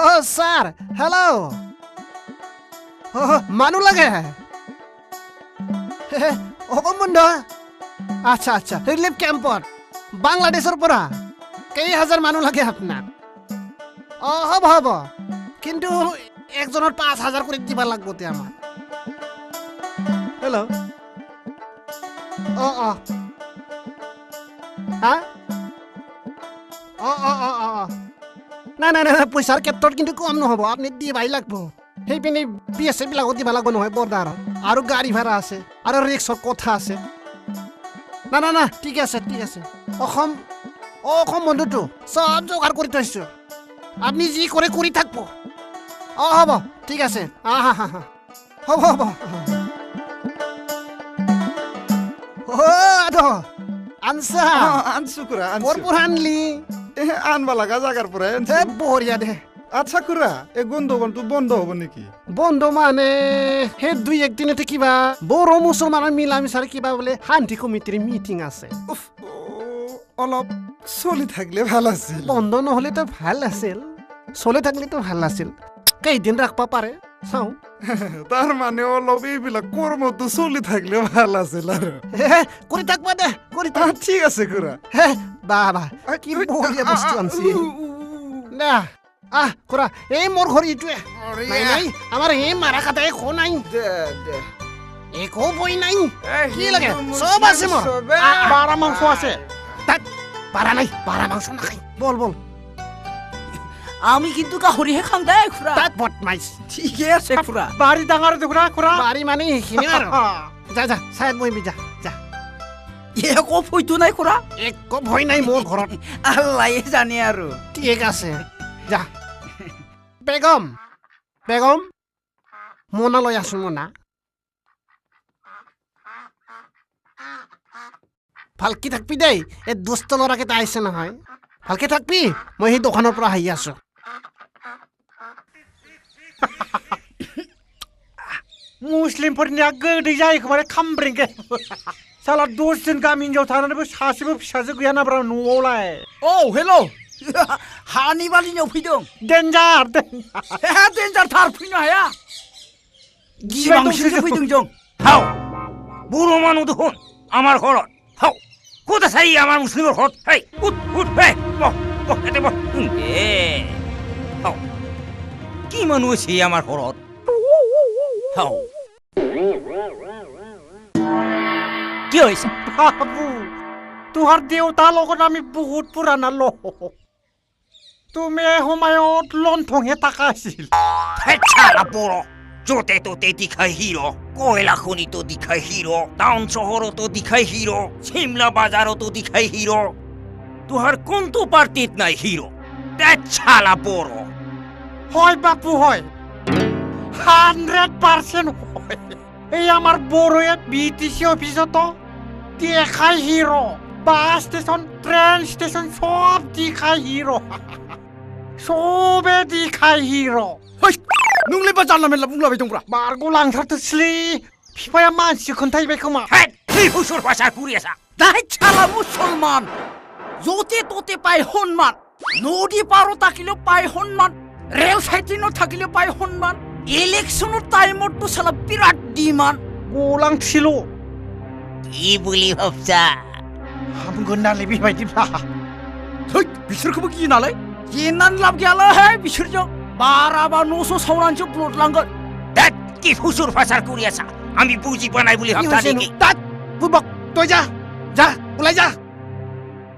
Oh, sir. Hello. Oh, মানুহ লাগে অকমবন্ধ আচ্ছা আচ্ছা রিলিফ ক্যাম্পত বাংলাদেশৰ পৰা কেইহাজাৰ মানুহ লাগে আপোনাক হ'ব হ'ব কিন্তু একজনৰ 5,000 কৰি দিব লাগিব তে আমাৰ হেল্ল' হা নাই নাই নাই পইচাৰ ক্ষেত্ৰত কিন্তু কম নহ'ব আপুনি দিবাই লাগিব সেইপিনে BSF বিলাকো দিব লাগিব নহয় বৰ্ডাৰত আৰু গাড়ী ভাড়া আছে আৰু ৰিক্সৰ কথা আছে না না না ঠিক আছে অসম বন্ধুটো চব যোগাৰ কৰি থৈছোঁ আপুনি যি কৰে কৰি থাকিব হ'ব ঠিক আছে হ'ব আনছা আনছো খুৰা কৰ পৰা আনলি আনবা লাগা জাগাৰ পৰাই বঢ়িয়া দে আচ্ছা খুৰা এই গণ্ডগোলটো বন্ধ হ'ব নেকি বন্ধ মানে সেই 2-1 দিনতে কিবা বড়ো মুছলমানৰ মিলা মিছাৰ কিবা বোলে শান্তি কমিটিৰ মিটিং আছে অলপ চলি থাকিলে ভাল আছিল বন্ধ নহ'লেতো ভাল আছিল চলি থাকিলেতো ভাল আছিল কেইদিন ৰাখবা পাৰে চাওঁ তাৰ মানে অলপ এইবিলাক কৰ্মটো চলি থাকিলে ভাল আছিল আৰু কৰি থাকবা দে কৰি থাক ঠিক আছে খুৰা বাহ কি বঢ়িয়া বস্তু আনছি না খুৰা এই মোৰ ঘৰ ইটোৱে নাই আমাৰ এই মাৰা কাটা একো নাই একো বই নাই কি লাগে চব আছে মোৰ বাৰা মাংস আছে তাত পাৰা নাই পাৰা মাংস নাখাই বল আমি কিন্তু গাহৰিহে খাওঁ দেই খুৰা তাত বদমাইছ ঠিকে আছে খুৰা বাৰী ডাঙৰ দেখুৰা খুৰা বাৰী মানে সেইখিনি আৰু যা চাই বহিবি যা একো ভয়তো নাই খুৰা একো ভয় নাই মোৰ ঘৰত আল্লাহে জানে আৰু ঠিক আছে যা বেগম মোনা লৈ আছো মোনা ভালকে থাকবি দেই এই দুষ্ট ল'ৰাকেইটা আহিছে নহয় ভালকে থাকবি মই সেই দোকানৰ পৰা আহি আছো मुस्लिमफोरनिया गोदै जायो खोमालै खामब्रेंगे साला 10 दिन गामि हिनजाव थानानैबो सासेबो फिसाजो गैया नाब्रा न'आवलाय हेल' हानि बालिनियाव फैदों डेन्जार डेन्जार थार फैनो हाया गिबांसिनसो फैदों जों হাও বুড়ো মানুষ দেখুন আমার ঘরত হাও ক'ত আছে ই আমার মুসলিমের ঘরত হেই উঠ এতে বহ হাও কি মানুষ আছে আমার ঘরত হাও কি হয়েছে বাবু তোহাৰ দেউতাৰ লগত আমি বহুত পুৰাণা লোক তুমি সময়ত লণ্ঠনহে টাকা আছিল ছাড়া বড় যতে ততে দিখাই হিরো কয়লা খনি তো দিখাই হিরো টাউন শহরও তো দিখাই হিরো সিমলা বাজারও তো দিখাই হিরো তোহার কোনটো পার্টিত নাই হিরো ছালা বড় হয় বাপু হয় 100% হয় এই আমার বড়য়ে বিটিসি অফিসত দেখাই hero bus station train station সব দেখাই হিরো सबे दिखाय हिर' नोंलाय बा जानला मेनला बुंलाबाय दंब्रा बारग'लांथारथोसलै बिफाया मानसि खोन्थाहैबाय खोमा কি হুসুর ভাষা করি আসা দাই ছালা মুসলমান যতে ততে পায় সন্মান নদী পাৰো থাকিলেও পায় সন্মান ৰেল চাইটিনো থাকিলেও পায় সন্মান ইলেকশ্যনৰ টাইমতো চালা বিৰাট ডিমান गलांथिल' কি বলি ভাবছা हामगोन नालाय बेबायदिब्ला है बिसोरखौबो गियो नालाय गिनानै लाब गैयालै बिसोरजों बाराबा न'स' सावनानैसो ब्लड लांगोन দেখ কি হুসুর ভাষা করি আসা আমি বুঝি পানাই বলি ভাবছা নাকি তাত বুৰ্বক তই যা যা ওলাই যা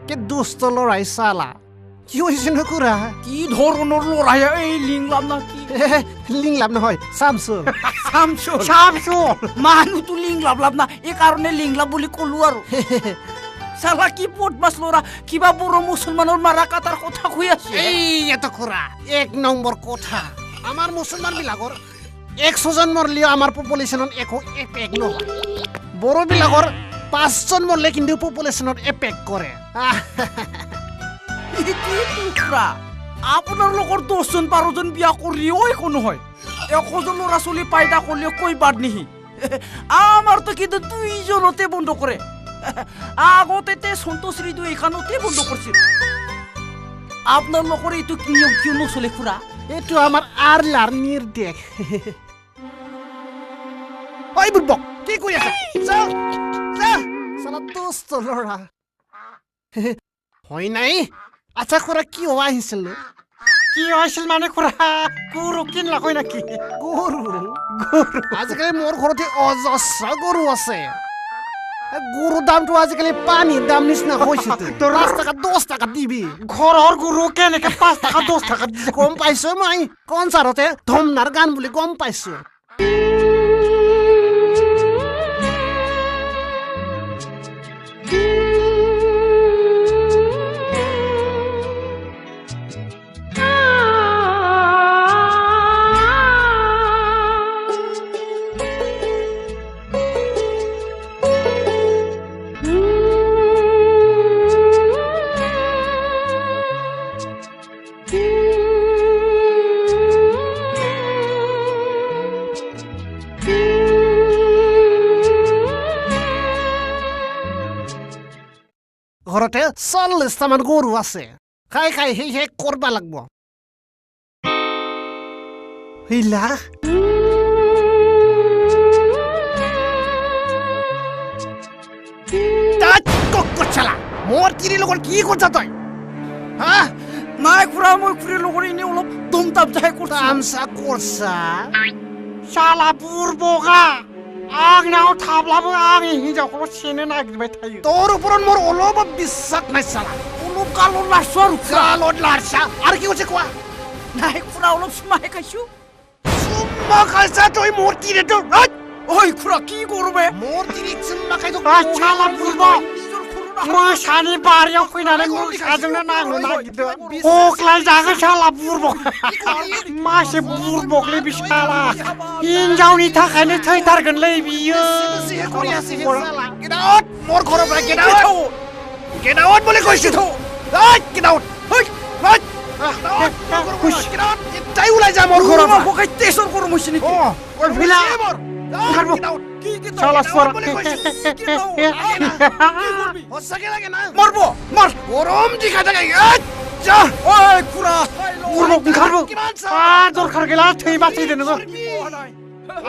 কে দুষ্ট ল'ৰাই চালা কি হৈছে নো কুৰা কি ধৰণৰ লৰায়া এই লিংলাম না কি লিংলাম নহয় চামচুল চামচুল सामसुल মানুহটো লিংলাব লাভ না এই কাৰণে লিংলাব বুলি ক'লো আৰু চালা কি বদমাছ ল'ৰা কিবা বড় মুছলমানৰ মাৰা কাটাৰ কথা কৈ আছে এই এত কুৰা 1 নম্বৰ কথা আমাৰ মুছলমান বিলাকৰ 100 জন মৰলিও আমাৰ পপুলেশ্যনত একো এফেক্ট নহয় বড়ো বিলাকৰ 5 জন মৰলে কিন্তু পপুলেশ্যনত এফেক্ট কৰে টুকৰা আপোনাৰ লগৰ 10 জন 12 জন বিয়া কৰিও একো নহয় 100 জন ল'ৰা ছোৱালী পাইদা কৰিলেও কৈ বাদ নিহি আমাৰতো কিন্তু 2 জনতে বন্ধ কৰে আগতে সন্তোষৰীটো এখানতে বন্ধ কৰিছিল আপোনাৰ লগৰ এইটো নিয়ম কিয় নচলে খুৰা এইটো আমাৰ আৰলাৰ নিৰ্দেশ ঐ বুৰ্বক কি কৰি আছা যা যা সালা দুষ্ট ল'ৰা হয় নাই আচ্ছা খুৰা কি হোৱা আহিছিল কি হৈছিল মানে খুৰা গৰু কিনলা কয় নাকি গৰু আজিকালি মোৰ ঘৰতে অজস্ৰ গৰু আছে গৰুৰ দামটো আজিকালি পানীৰ দাম নিচিনা হৈছে তো 5 টাকা 10 টাকা দিবি ঘৰৰ গৰু কেনেকে 5 টাকা 10 টাকা গম পাইছো মই কনচাৰ্টতে ধমনাৰ গান বুলি গম পাইছো ঘৰতে 40টা মান গৰু আছে খাই খাই শেষ কৰবা লাগব হিলা তাত কক্কৰ চালা মোৰ তিৰি লগত কি কৰছা তই হা নাই খুৰা মই খুৰীৰ লগৰ এনে অলপ দমতাম যাই কৰিছো তামসা কৰছা শালা बुरबका आंनाव थाब्लाबो आं हिनजावखौ सेनो नागिरबाय थायो তোৰ ওপৰত মোৰ অলপ বিশ্বাস নাই চালা অলপ কালো লাৰছো আৰু কালত লাৰছা আৰু কি হৈছে কোৱা নাই খুৰা অলপ চুমাহে খাইছো চুম্মা খাইছা তই মোৰ তিৰিটো ঐ খুৰা কি কৰবে মোৰ তিৰি চুম্মা খাইতো শাला बुरबक मोसानि बारियाव फैनानै मोसाजोंनो नांनो नागिरदों हख्लाय जागोन शाला बुरबक मासे बुरबकलै बि शाला हिनजावनि थाखायनो थैथारगोनलै बियो Get out! মোৰ ঘৰৰ পৰা get out! Get out বুলি কৈছো get out! তাই ওলাই যা মোৰ ঘৰৰ পৰা বকাই তেছৰ গৰম হৈছে নেকি ঐ ভিলা শালা সৰা সঁচাকে লাগে না মাৰব মাৰ গৰম দিখা থাকে যা ঐ খুৰা बुरबक ओंखारबो दरखार गैला थैबा थैदो नोङो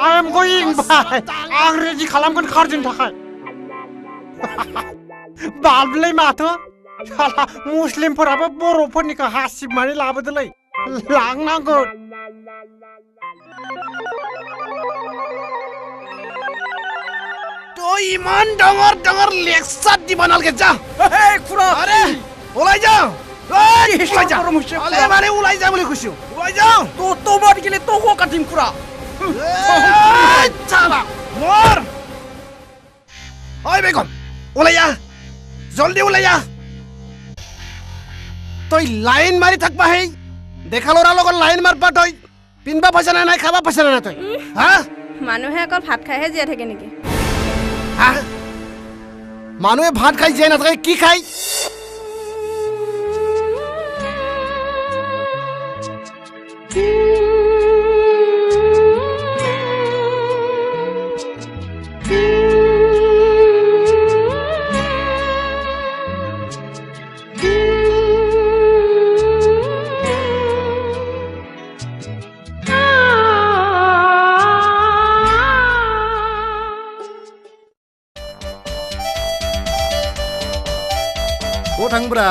I am going by आं रेडि खालामगोन खारजों थाखाय बाललै माथो शाला मुस्लिमफोराबो बर'फोरनिखौ हासिबनानै लाबोदोलै लांनांगोन তই ইমান ডাঙৰ ডাঙৰ লেকচাৰ দিব নালাগে যা এই খুৰা আৰে ওলাই যা ওলাই যা আলে ওলাই যা বুলি কৈছো ওলাই যা তো তোমার গেলে তো হো কাটিম খুৰা চালা মৰ ওই বেগম ওলাই যা জলদি ওলাই যা তই লাইন মাৰি থাকবা হেই দেখা লৰা লগত লাইন মাৰবা তই পিনবা পইচা নাই খাবা পইচা নাই তই হা মানুহে অকল ভাত খাইহে জীয়াই থাকে নেকি হা মানুহে ভাত খাই জীয়াই নাথাকে কি খাই थांब्रा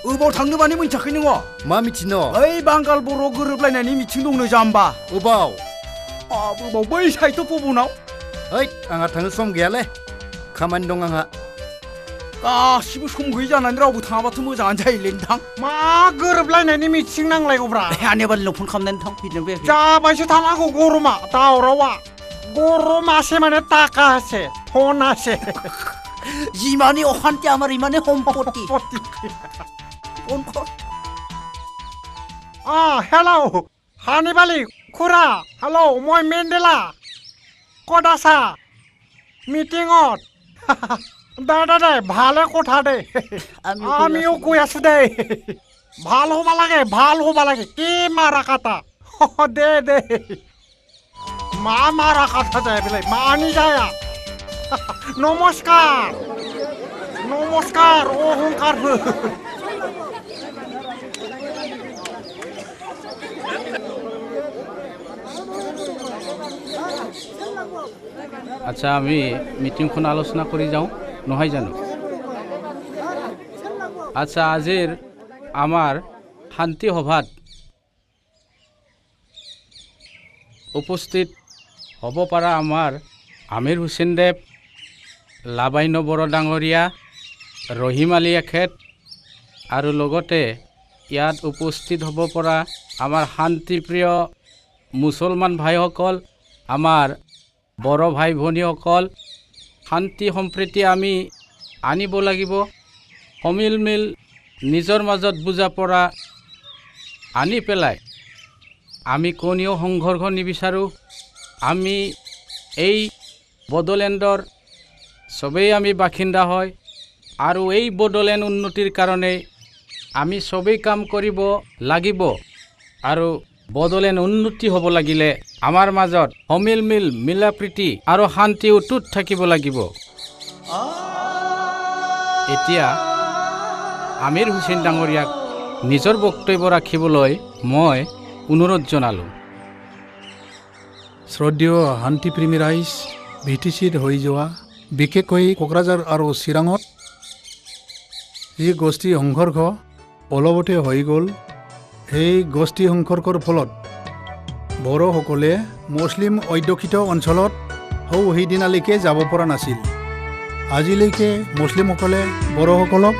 अबाव थांनो माने मिन्थियाखै नोङो मा मिथिनो ओइ बांगाल बर' गोरोबलायनायनि मिथिं दंनो जाम्बा अबाव अबाव बै साहित्य भबनाव ओइ आंहा थांनो सम गैयालै खामानि दं आंहा गासिबो सम गैयै जानानै रावबो थाङाबाथ' मोजाङानो जायोलै नोंथां मा गोरोबलायनायनि मिथिं नांलायगौब्रा आनेबालिनाव फन खालामनानै थां फैदों बे जाबायसो थानांगौ गरमा दावरावा गरमासे माने टाकासे फनासे जिमानि अखान्ति আমার ইমানে সম্পত্তি হেল্ল' হানিবালি খুৰা হেল্ল' মই মেণ্ডেলা ক'ত আছা মিটিঙত দে ভালে কথা দে আমিও কৈ আছো দে ভাল হ'ব লাগে কি মাৰা কাটা দে মা মাৰা কাটা যায় বোলে মানি যায় নমস্কাৰ অহংকাৰ আচ্ছা আমি মিটিংখন আলোচনা কৰি যাওঁ নহয় জানো আচ্ছা আজিৰ আমাৰ শান্তি সভাত উপস্থিত হ'ব পৰা আমাৰ আমিৰ হুছেইন দেৱ লাবাইন বড়ো ডাঙৰীয়া ৰহিম আলী এখেত আৰু লগতে ইয়াত উপস্থিত হ'ব পৰা আমাৰ শান্তিপ্ৰিয় মুছলমান ভাইসকল আমাৰ বড়ো ভাই ভনীসকল শান্তি সম্প্ৰীতি আমি আনিব লাগিব সমিল মিল নিজৰ মাজত বুজা পৰা আনি পেলাই আমি কোনেও সংঘৰ্ষ নিবিচাৰোঁ আমি এই বড়োলেণ্ডৰ সবেই আমি বাসিন্দা হয় আৰু এই বড়োলেণ্ড উন্নতিৰ কাৰণে আমি সবেই কাম কৰিব লাগিব আৰু বড়োলেণ্ড উন্নতি হ'ব লাগিলে আমাৰ মাজত সমিল মিল মিলা প্ৰীতি আৰু শান্তি অটুট থাকিব লাগিব এতিয়া আমিৰ হুছেইন ডাঙৰীয়াক নিজৰ বক্তব্য ৰাখিবলৈ মই অনুৰোধ জনালোঁ শ্ৰদ্ধেয় শান্তিপ্ৰেমী ৰাইজ BTCত হৈ যোৱা বিশেষকৈ কোকৰাঝাৰ আৰু চিৰাঙত যি গোষ্ঠী সংঘৰ্ষ অলপতে হৈ গ'ল সেই গোষ্ঠী সংঘৰ্ষৰ ফলত বড়োসকলে মুছলিম অধ্যুষিত অঞ্চলত সেইদিনালৈকে যাব পৰা নাছিল আজিলৈকে মুছলিমসকলে বড়োসকলক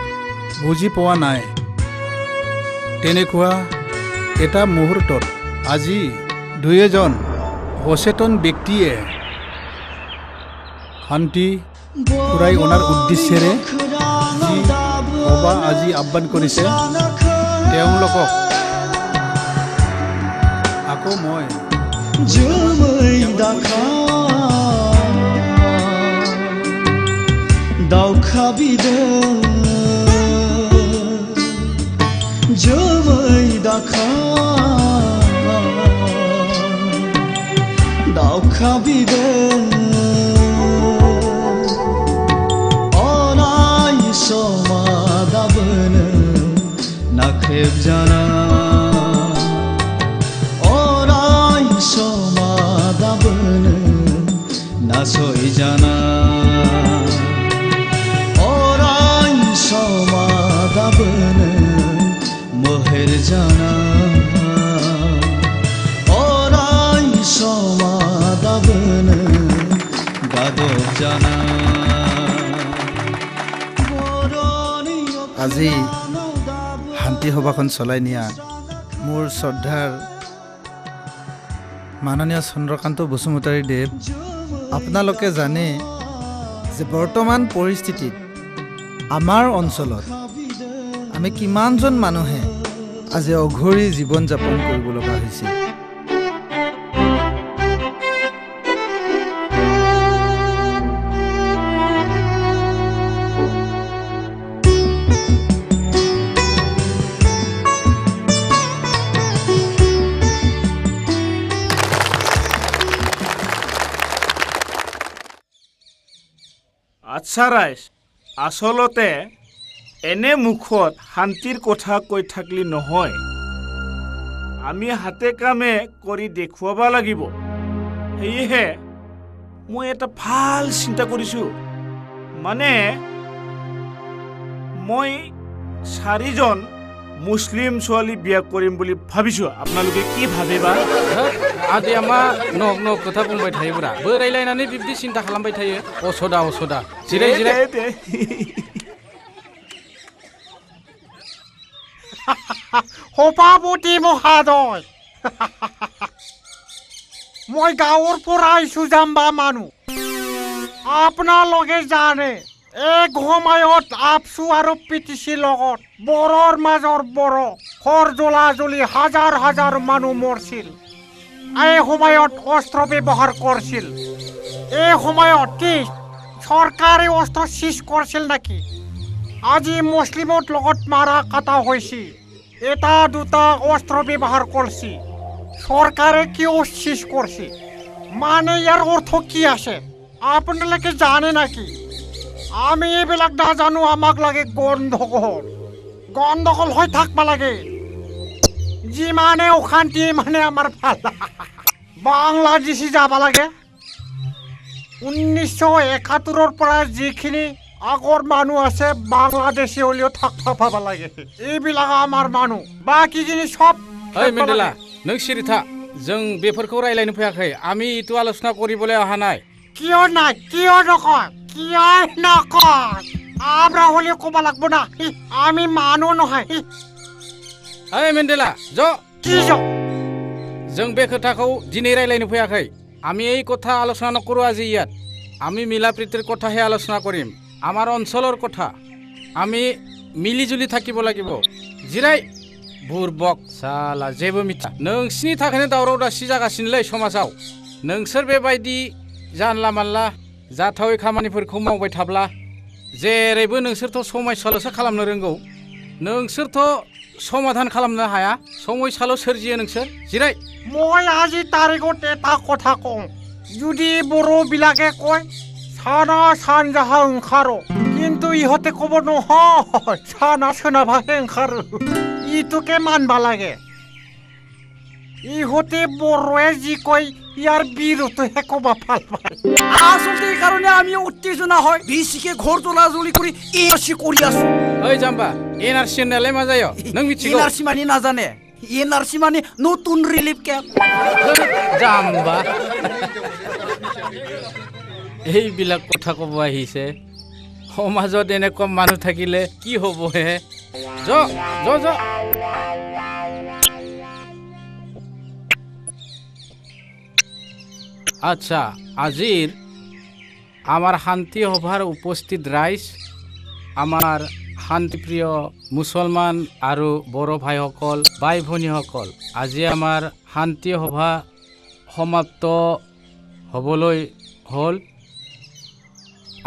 বুজি পোৱা নাই তেনেকুৱা এটা মুহূৰ্তত আজি দুই এজন সচেতন ব্যক্তিয়ে শান্তি ঘূৰাই অনাৰ উদ্দেশ্যেৰে যি সভা আজি আহ্বান কৰিছে তেওঁলোকক আকৌ মই nakheb jana orai somadabn nasoi jana orai somadabn moher jana orai somadabn gadob jana আজি শান্তি সভাখন চলাই নিয়া মোৰ শ্ৰদ্ধাৰ মাননীয় চন্দ্ৰকান্ত বসুমতাৰী দেৱ আপোনালোকে জানে যে বৰ্তমান পৰিস্থিতিত আমাৰ অঞ্চলত আমি কিমানজন মানুহে আজি অঘৰী জীৱন যাপন কৰিব লগা হৈছে আচ্ছা ৰাইজ আচলতে এনে মুখত শান্তিৰ কথা কৈ থাকলি নহয় আমি হাতে কামে কৰি দেখুৱাব লাগিব সেয়েহে মই এটা ভাল চিন্তা কৰিছোঁ মানে মই 4জন মুছলিম ছোৱালী বিয়া কৰিম বুলি ভাবিছো আপোনালোকে কি ভাবে বা आदि आमा नक नक खोथा बुंबाय थायोब्रा बोरायलायनानै बिब्दि सिन्था खालामबाय थायो असदा जिराय जिराय সভাপতি মহাদয় মই গাঁৱৰ পৰা আহিছো জাম্বা মানুহ আপোনালোকে জানে এক সময়ত আপচু আৰু পিটিচিৰ লগত বৰৰ মাজৰ বৰ খৰ জ্বলা জ্বলি হাজাৰ হাজাৰ মানুহ মৰছিল এই সময়ত অস্ত্ৰ ব্যৱহাৰ কৰিছিল এই সময়ত কি চৰকাৰে অস্ত্ৰ চিজ কৰিছিল নেকি আজি মুছলিমৰ লগত মাৰা কাটা হৈছে এটা দুটা অস্ত্ৰ ব্যৱহাৰ কৰিছে চৰকাৰে কিয় চিজ কৰিছে মানে ইয়াৰ অৰ্থ কি আছে আপোনালোকে জানে নেকি আমি এইবিলাক নাজানো আমাক লাগে গণ্ডগোল হৈ থাকিব লাগে যিমানে অশান্তি মানে আমাৰ ভাল বাংলাদেশী যাব লাগে 1971 পৰা যিখিনি আগৰ মানুহ আছে বাংলাদেশী হ'লেও থাকিব পাব লাগে এইবিলাক আমাৰ মানুহ বাকীখিনি সব ओइ मेन्डेला नों सिरि था जों बेफोरखौ रायलायनो फैयाखै आमी इटु आलोचना কৰিবলৈ অহা নাই কিয় নাই কিয় নকয় আমরা হলে ক'ব লাগব না আমি মানুহ নহয় ओइ मेन्डेला ज কি जों बे खोथाखौ दिनै रायलायनो फैयाखै আমি এই কথা আলোচনা নকৰো আজি ইয়াত আমি মিলা প্ৰীতিৰ কথাহে আলোচনা কৰিম আমাৰ অঞ্চলৰ কথা আমি মিলিজুলি থাকিব লাগিব জিৰাই बुरबक साला जेबो मिथा नोंसिनि थाखायनो दावराव दावसि जागासिनोलै समाजाव नोंसोर बेबायदि जानला मानला जाथावै खामानिफोरखौ मावबाय थाब्ला जेरैबो नोंसोरथ' समयसाल'सो खालामनो रोंगौ नोंसोरथ' समाधान खालामनो हाया समयसाल' सोरजियो नोंसोर जिराय মই আজি তাৰিখত এটা কথা কওঁ যদি বড়োবিলাকে কয় সানা সানজাহা ওंखारो কিন্তু ইহঁতে ক'ব নহয় সানা সোনাভাহে ওंखारो ইটোকে মানবা লাগে ইহঁতে বড়োৱে যি কয় ইয়াৰ বিৰুদ্ধে ক'ব ভাল পায় আচলতে এই কাৰণে আমি উত্তেজনা হয় বেছিকে ঘৰ জ্বলা জ্বলি কৰি এনআৰসি কৰি আছো ओइ जाम्बा एनआरसि होननायालाय मा जायो नों मिथिगौ এনআরসি মানে নাজানে এনআরসি মানে নতুন রিলিফ ক্যাম্প जाम्बा এইবিলাক কথা ক'ব আহিছে সমাজত এনেকুৱা মানুহ থাকিলে কি হ'ব হে জ আচ্ছা আজিৰ আমাৰ শান্তি সভাৰ উপস্থিত ৰাইজ আমাৰ শান্তিপ্ৰিয় মুছলমান আৰু বড়ো ভাইসকল বাই ভনীসকল আজি আমাৰ শান্তি সভা সমাপ্ত হ'বলৈ হ'ল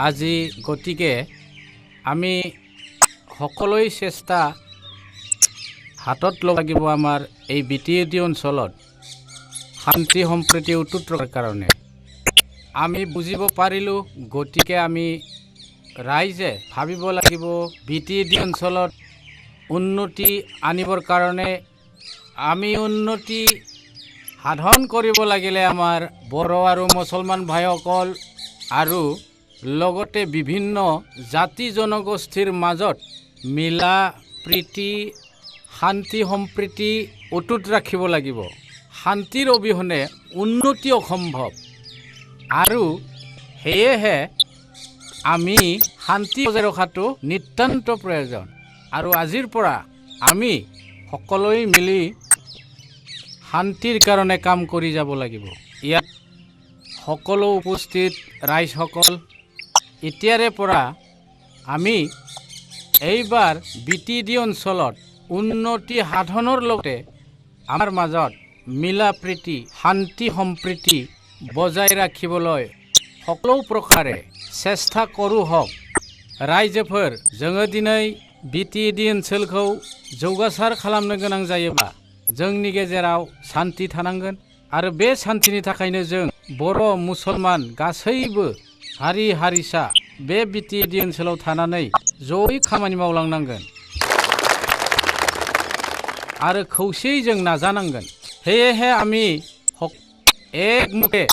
আজি গতিকে আমি সকলোৱে চেষ্টা হাতত ল'ব লাগিব আমাৰ এই বিটিএডি অঞ্চলত শান্তি সম্প্ৰীতি অটুট ৰখাৰ কাৰণে আমি বুজিব পাৰিলোঁ গতিকে আমি ৰাইজে ভাবিব লাগিব বিটিএডি অঞ্চলত উন্নতি আনিবৰ কাৰণে আমি উন্নতি সাধন কৰিব লাগিলে আমাৰ বড়ো আৰু মুছলমান ভাইসকল আৰু লগতে বিভিন্ন জাতি জনগোষ্ঠীৰ মাজত মিলা প্ৰীতি শান্তি সম্প্ৰীতি অটুট ৰাখিব লাগিব শান্তিৰ অবিহনে উন্নতি অসম্ভৱ আৰু সেয়েহে আমি শান্তি বজাই ৰখাটো নিতান্ত প্ৰয়োজন আৰু আজিৰ পৰা আমি সকলোৱে মিলি শান্তিৰ কাৰণে কাম কৰি যাব লাগিব ইয়াত সকলো উপস্থিত ৰাইজসকল এতিয়াৰে পৰা আমি এইবাৰ বিটিডি অঞ্চলত উন্নতি সাধনৰ লগতে আমাৰ মাজত মিলা প্ৰীতি শান্তি সম্প্ৰীতি বজাই ৰাখিবলৈ সকলো প্ৰকাৰে চেষ্টা কৰো হওক रायजोफोर जोङो दिनै बिटिएडि ओनसोलखौ जौगासार खालामनो गोनां जायोब्ला जोंनि गेजेराव शान्ति थानांगोन आरो बे शान्तिनि थाखायनो जों बर' मुसलमान गासैबो हारि हारिसा बे बिटिएडि ओनसोलाव थानानै जयै खामानि मावलांनांगोन आरो खौसेयै जों नाजानांगोन সেয়েহে আমি একমুখে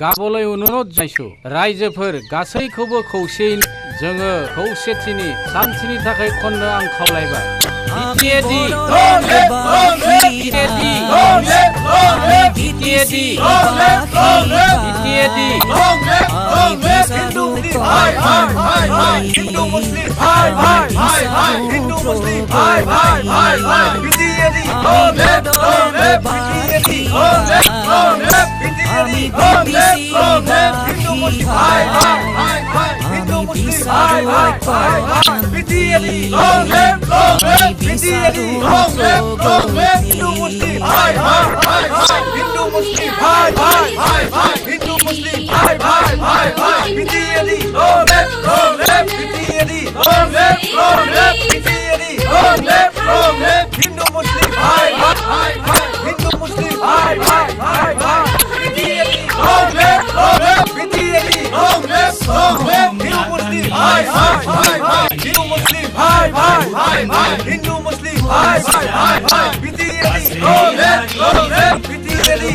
গাবলৈ অনুৰোধ জনাইছো ৰাইজোফोर गासैखौबो खौसेयै जोङो खौसेथिनि सान्थिनि थाखाय खननो आं खावलायबाय बिटिएडि बिटिएडि बिटिएडि हिंदू मुस्लिम भाई भाई भाई भाई हिंदू मुस्लिम भाई भाई भाई भाई हिंदू मुस्लिम भाई भाई भाई भाई बिटिएडि बिटिएडि बिटिएडि हिंदू मुस्लिम भाई भाई भाई भाई हिंदू मुस्लिम भाई भाई भाई भाई बिटिएडि बिटिएडि हिंदू मुस्लिम भाई भाई भाई भाई हिंदू मुस्लिम भाई भाई भाई भाई हिंदू मुस्लिम भाई भाई भाई भाई बिटिएडि बिटिएडि बिटिएडि हिंदू मुस्लिम भाई भाई भाई भाई हिंदू मुस्लिम भाई भाई भाई भाई बिटिएडि बिटिएडि हिंदू मुस्लिम भाई भाई भाई भाई हिंदू मुस्लिम भाई भाई भाई भाई हिंदू मुस्लिम भाई भाई भाई भाई बिटिएडि बिटिएडि